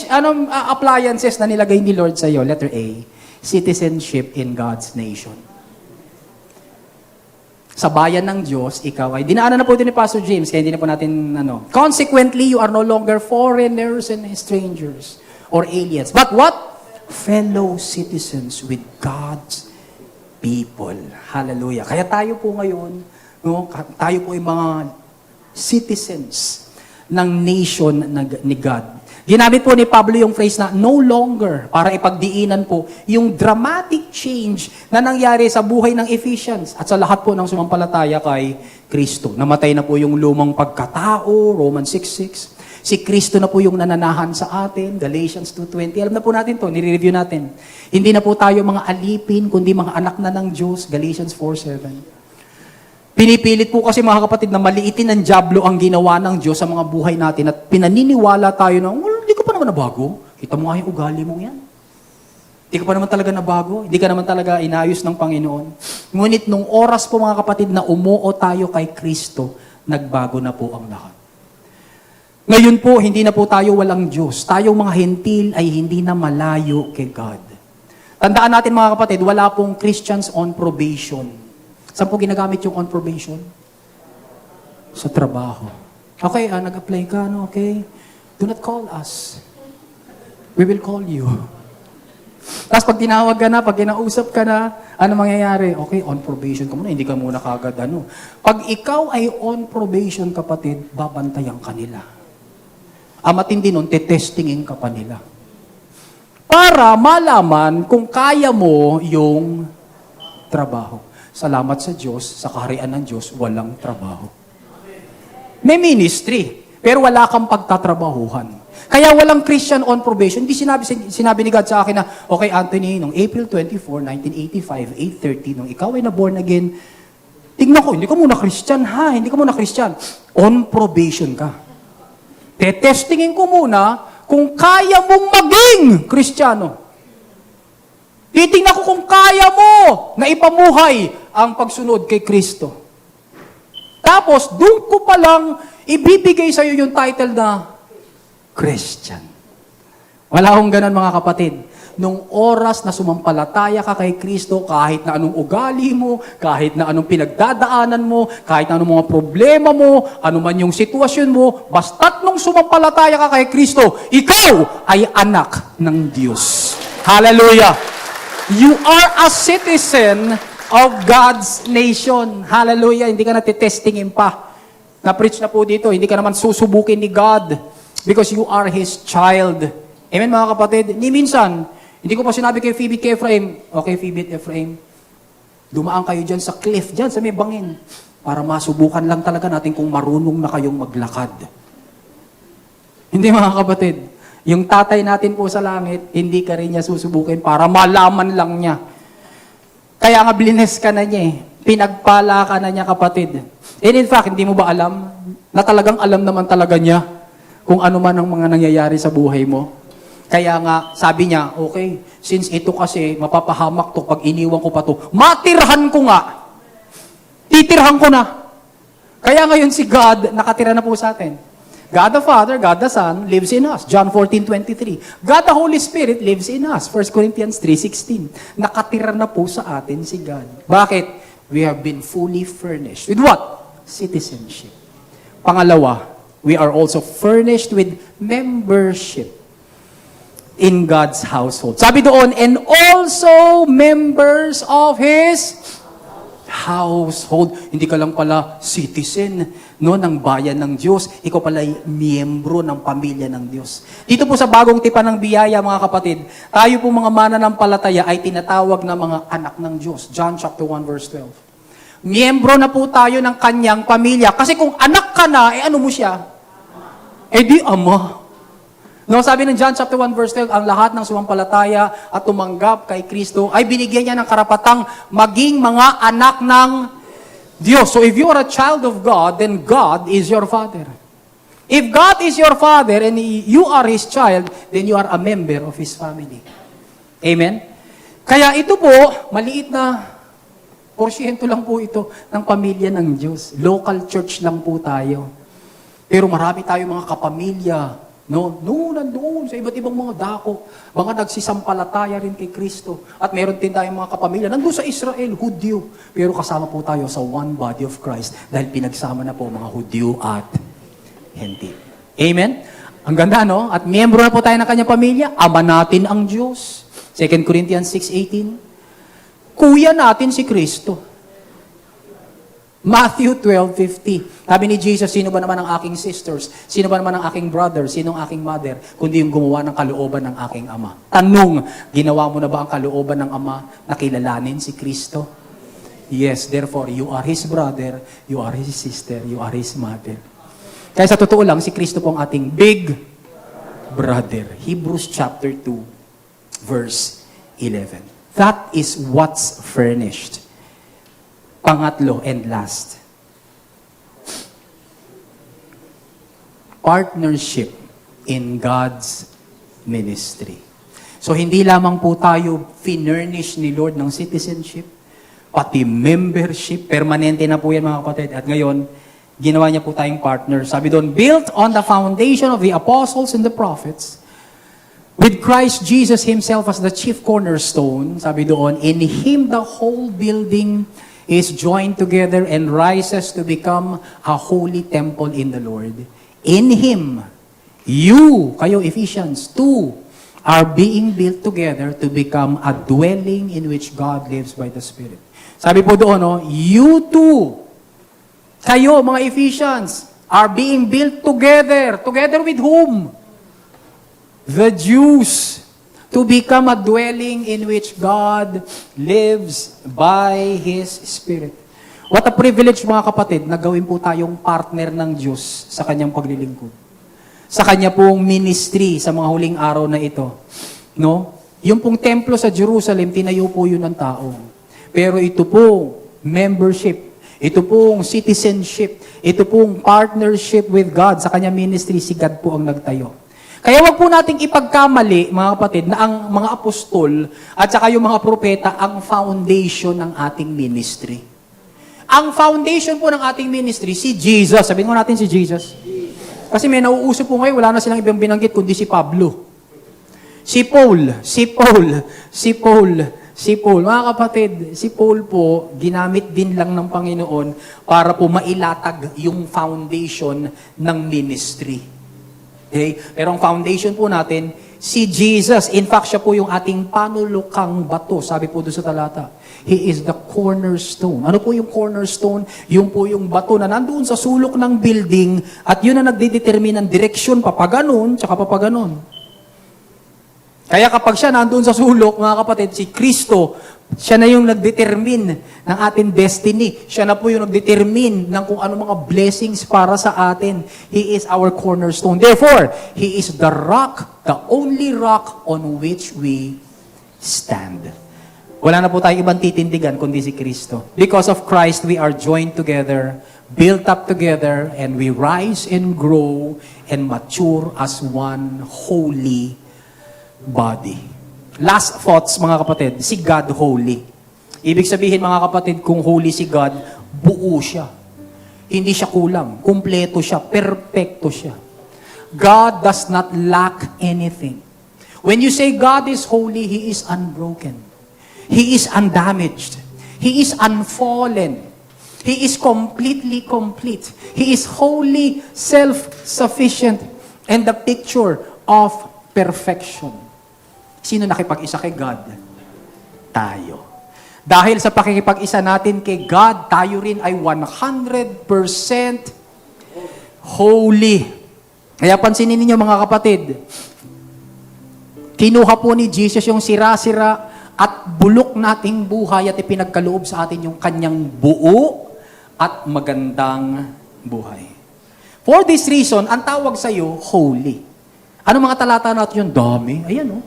Anong appliances na nilagay ni Lord sa iyo? Letter A, citizenship in God's nation. sa bayan ng Diyos, ikaw ay, dinaanan na po ito ni Pastor James, kaya hindi na po natin, Consequently, you are no longer foreigners and strangers or aliens. But what? Fellow citizens with God's people. Hallelujah. Kaya tayo po ngayon, tayo po ay mga citizens ng nation ni God. Ginamit po ni Pablo yung phrase na no longer para ipagdiinan po yung dramatic change na nangyari sa buhay ng Ephesians at sa lahat po ng sumampalataya kay Kristo. Namatay na po yung lumang pagkatao, Romans 6:6. Si Kristo na po yung nananahan sa atin, Galatians 2:20. Alam na po natin to, nire-review natin. Hindi na po tayo mga alipin, kundi mga anak na ng Diyos, Galatians 4:7. Pinipilit po kasi mga kapatid na maliitin ng dyablo ang ginawa ng Diyos sa mga buhay natin at pinaniniwala tayo na, hindi ka pa naman nabago. Kita mo nga yung ugali mong yan. Hindi ka pa naman talaga nabago. Hindi ka naman talaga inayos ng Panginoon. Ngunit nung oras po mga kapatid na umuo tayo kay Kristo, nagbago na po ang lahat. Ngayon po, hindi na po tayo walang Diyos. Tayong mga hentil ay hindi na malayo kay God. Tandaan natin mga kapatid, wala pong Christians on probation. Saan po ginagamit yung on probation? Sa trabaho. Okay, nag-apply ka, okay? Do not call us. We will call you. Tapos pag tinawag ka na, pag kinausap ka na, ano mangyayari? Okay, on probation ka muna, hindi ka muna kagad Pag ikaw ay on probation, kapatid, babantayan ka nila. Ang matindi nun, tetestingin ka pa nila. Para malaman kung kaya mo yung trabaho. Salamat sa Diyos, sa kaharian ng Diyos, walang trabaho. May ministry, pero wala kang pagtatrabahuhan. Kaya walang Christian on probation. Hindi sinabi ni God sa akin na, okay Anthony, noong April 24, 1985, 8:30, nung ikaw ay na-born again, tignan ko, hindi ka muna Christian hindi ka muna Christian. On probation ka. Tetestingin ko muna kung kaya mong maging Kristiyano. Titingnan ko kung kaya mo na ipamuhay ang pagsunod kay Kristo. Tapos, doon ko palang ibibigay sa iyo yung title na Christian. Wala akong ganun mga kapatid. Nung oras na sumampalataya ka kay Kristo, kahit na anong ugali mo, kahit na anong pinagdadaanan mo, kahit na anong mga problema mo, ano man yung sitwasyon mo, basta't nung sumampalataya ka kay Kristo, ikaw ay anak ng Diyos. Hallelujah! You are a citizen of God's nation. Hallelujah! Hindi ka natitestingin pa. Na-preach na po dito, hindi ka naman susubukin ni God because you are His child. Amen mga kapatid? Ni minsan, hindi ko pa sinabi kay Phoebe at Ephraim, okay Phoebe at Ephraim, dumaan kayo dyan sa cliff, dyan sa may bangin, para masubukan lang talaga natin kung marunong na kayong maglakad. Hindi mga kapatid. Yung tatay natin po sa langit, hindi ka rin niya susubukin para malaman lang niya. Kaya nga blines ka na niya Pinagpala ka na niya kapatid. And in fact, hindi mo ba alam na talagang alam naman talaga niya kung ano man ang mga nangyayari sa buhay mo? Kaya nga, sabi niya, okay, since ito kasi mapapahamak to pag iniwan ko pa to, matirhan ko nga. Titirhan ko na. Kaya ngayon si God, nakatira na po sa atin. God the Father, God the Son, lives in us. John 14:23. God the Holy Spirit lives in us. 1 Corinthians 3:16. Nakatira na po sa atin si God. Bakit? We have been fully furnished. With what? Citizenship. Pangalawa, we are also furnished with membership in God's household. Sabi doon, and also members of His household. Hindi ka lang pala citizen ng bayan ng Diyos. Ikaw pala ay miyembro ng pamilya ng Diyos. Dito po sa bagong tipan ng biyaya, mga kapatid, tayo po mga mananampalataya ay tinatawag na mga anak ng Diyos. John chapter 1 verse 12. Miyembro na po tayo ng kanyang pamilya. Kasi kung anak ka na, ano mo siya? Di ama. Sabi ng John chapter 1 verse 12, ang lahat ng sumampalataya at tumanggap kay Kristo ay binigyan niya ng karapatang maging mga anak ng Diyos. So if you are a child of God, then God is your Father. If God is your Father and you are His child, then you are a member of His family. Amen? Kaya ito po, maliit na porsyento lang po ito ng pamilya ng Diyos. Local church lang po tayo. Pero marami tayong mga kapamilya No, nandoon sa iba't ibang mga dako, mga nagsisampalataya rin kay Kristo. At meron din tayong mga kapamilya, nandoon sa Israel, Hudyo. Pero kasama po tayo sa one body of Christ dahil pinagsama na po mga Hudyo at Hentil. Amen? Ang ganda, no? At miyembro na po tayo ng kanyang pamilya, ama natin ang Diyos. 2 Corinthians 6:18. Kuya natin si Kristo. Matthew 12:50. Sabi ni Jesus, sino ba naman ang aking sisters? Sino ba naman ang aking brother? Sino ang aking mother? Kundi yung gumawa ng kalooban ng aking ama. Tanong, ginawa mo na ba ang kalooban ng ama na kilalanin si Kristo? Yes, therefore, you are His brother, you are His sister, you are His mother. Kaya sa totoo lang, si Kristo po ang ating big brother. Hebrews chapter 2, verse 11. That is what's furnished. Pangatlo and last. Partnership in God's ministry. So hindi lamang po tayo finurnish ni Lord ng citizenship, pati membership, permanente na po yan mga kapatid. At ngayon, ginawa niya po tayong partner. Sabi doon, built on the foundation of the apostles and the prophets, with Christ Jesus Himself as the chief cornerstone, sabi doon, in Him the whole building is joined together and rises to become a holy temple in the Lord. In Him, you, kayo Ephesians 2, are being built together to become a dwelling in which God lives by the Spirit. Sabi po doon, no, you too, kayo mga Ephesians, are being built together. Together with whom? The Jews. To become a dwelling in which God lives by His Spirit. What a privilege mga kapatid na gawin po tayong partner ng Diyos sa Kanyang paglilingkod. Sa Kanya pong ministry sa mga huling araw na ito. No? Yung pong templo sa Jerusalem, tinayo po yun ng tao. Pero ito po, membership, ito pong citizenship, ito pong partnership with God sa Kanyang ministry, si God po ang nagtayo. Kaya wag po nating ipagkamali, mga kapatid, na ang mga apostol at saka yung mga propeta ang foundation ng ating ministry. Ang foundation po ng ating ministry, si Jesus. Sabihin mo natin si Jesus. Kasi may nauuso po ngayon, wala na silang ibang binanggit kundi si Pablo. Si Paul. Mga kapatid, si Paul po, ginamit din lang ng Panginoon para po mailatag yung foundation ng ministry. Okay? Pero ang foundation po natin, si Jesus. In fact, siya po yung ating panulukang bato. Sabi po doon sa talata, He is the cornerstone. Ano po yung cornerstone? Yung po yung bato na nandoon sa sulok ng building at yun na nagdedetermine ng direksyon, papaganon, tsaka papaganon. Kaya kapag siya nandoon sa sulok, mga kapatid, si Kristo, siya na yung nagdetermine ng ating destiny. Siya na po yung nagdetermine ng kung ano mga blessings para sa atin. He is our cornerstone. Therefore, He is the rock, the only rock on which we stand. Wala na po tayong ibang titindigan kundi si Kristo. Because of Christ, we are joined together, built up together, and we rise and grow and mature as one holy body. Last thoughts, mga kapatid, si God holy. Ibig sabihin, mga kapatid, kung holy si God, buo siya. Hindi siya kulang. Kumpleto siya. Perpekto siya. God does not lack anything. When you say God is holy, He is unbroken. He is undamaged. He is unfallen. He is completely complete. He is wholly self-sufficient and the picture of perfection. Sino nakipag-isa kay God? Tayo. Dahil sa pakikipag-isa natin kay God, tayo rin ay 100% holy. Kaya pansinin ninyo mga kapatid, kinuha po ni Jesus yung sira-sira at bulok nating buhay at ipinagkaloob sa atin yung kanyang buo at magandang buhay. For this reason, ang tawag sa iyo, holy. Ano mga talata natin yun? Dami. Ayan o.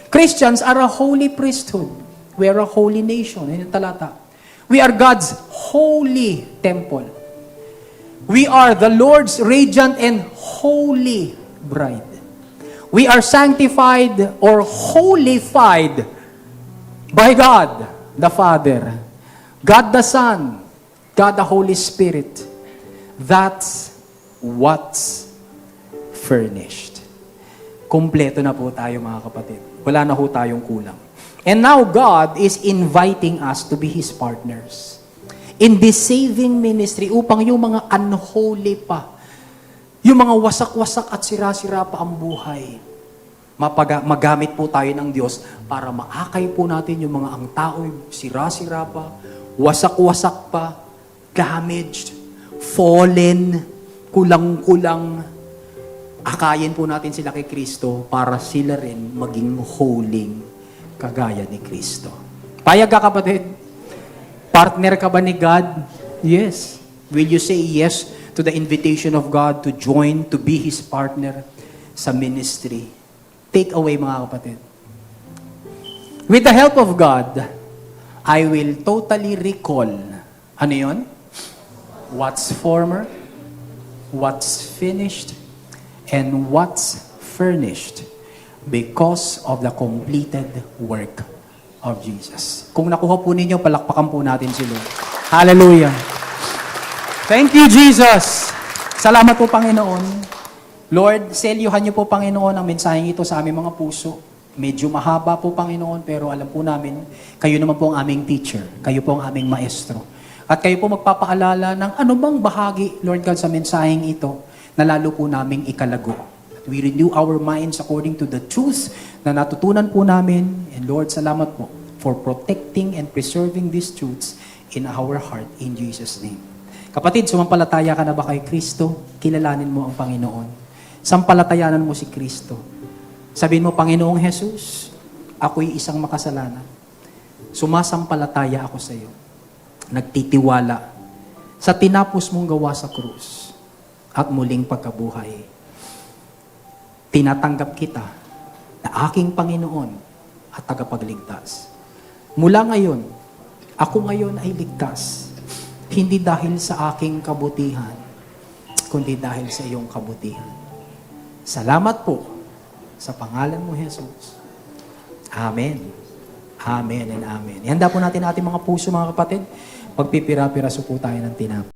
Christians are a holy priesthood. We are a holy nation. Ayan yung talata. We are God's holy temple. We are the Lord's radiant and holy bride. We are sanctified or holified by God the Father, God the Son, God the Holy Spirit. That's what's furnished. Kompleto na po tayo mga kapatid. Wala na ho tayong kulang. And now God is inviting us to be His partners in this saving ministry upang yung mga unholy pa, yung mga wasak-wasak at sira-sira pa ang buhay, magamit po tayo ng Diyos para maakay po natin yung mga ang tao'y sira-sira pa, wasak-wasak pa, damaged, fallen, kulang-kulang. Akayin po natin sila kay Kristo para sila rin maging holy kagaya ni Kristo. Payag ka kapatid? Partner ka ba ni God? Yes. Will you say yes to the invitation of God to join, to be His partner sa ministry? Take away mga kapatid. With the help of God, I will totally recall. Ano yun? What's former, what's finished, and what's furnished because of the completed work of Jesus. Kung nakuha po ninyo, palakpakan po natin si Lord. Hallelujah! Thank you, Jesus! Salamat po, Panginoon. Lord, selyuhan niyo po, Panginoon, ang mensaheng ito sa aming mga puso. Medyo mahaba po, Panginoon, pero alam po namin, kayo naman po ang aming teacher. Kayo po ang aming maestro. At kayo po magpapaalala ng ano bang bahagi, Lord God, sa mensaheng ito na lalo po naming ikalago. We renew our minds according to the truth na natutunan po namin. And Lord, salamat po for protecting and preserving these truths in our heart in Jesus' name. Kapatid, sumampalataya ka na ba kay Kristo? Kilalanin mo ang Panginoon. Sampalatayanan mo si Kristo. Sabihin mo, Panginoong Jesus, ako'y isang makasalanan. Sumasampalataya ako sa iyo. Nagtitiwala sa tinapos mong gawa sa krus at muling pagkabuhay. Tinatanggap kita na aking Panginoon at tagapagligtas. Mula ngayon, ako ngayon ay ligtas. Hindi dahil sa aking kabutihan, kundi dahil sa iyong kabutihan. Salamat po sa pangalan mo, Jesus. Amen. Amen and amen. Ihanda po natin ating mga puso, mga kapatid. Pagpipira-piraso po tayo ng tinapay.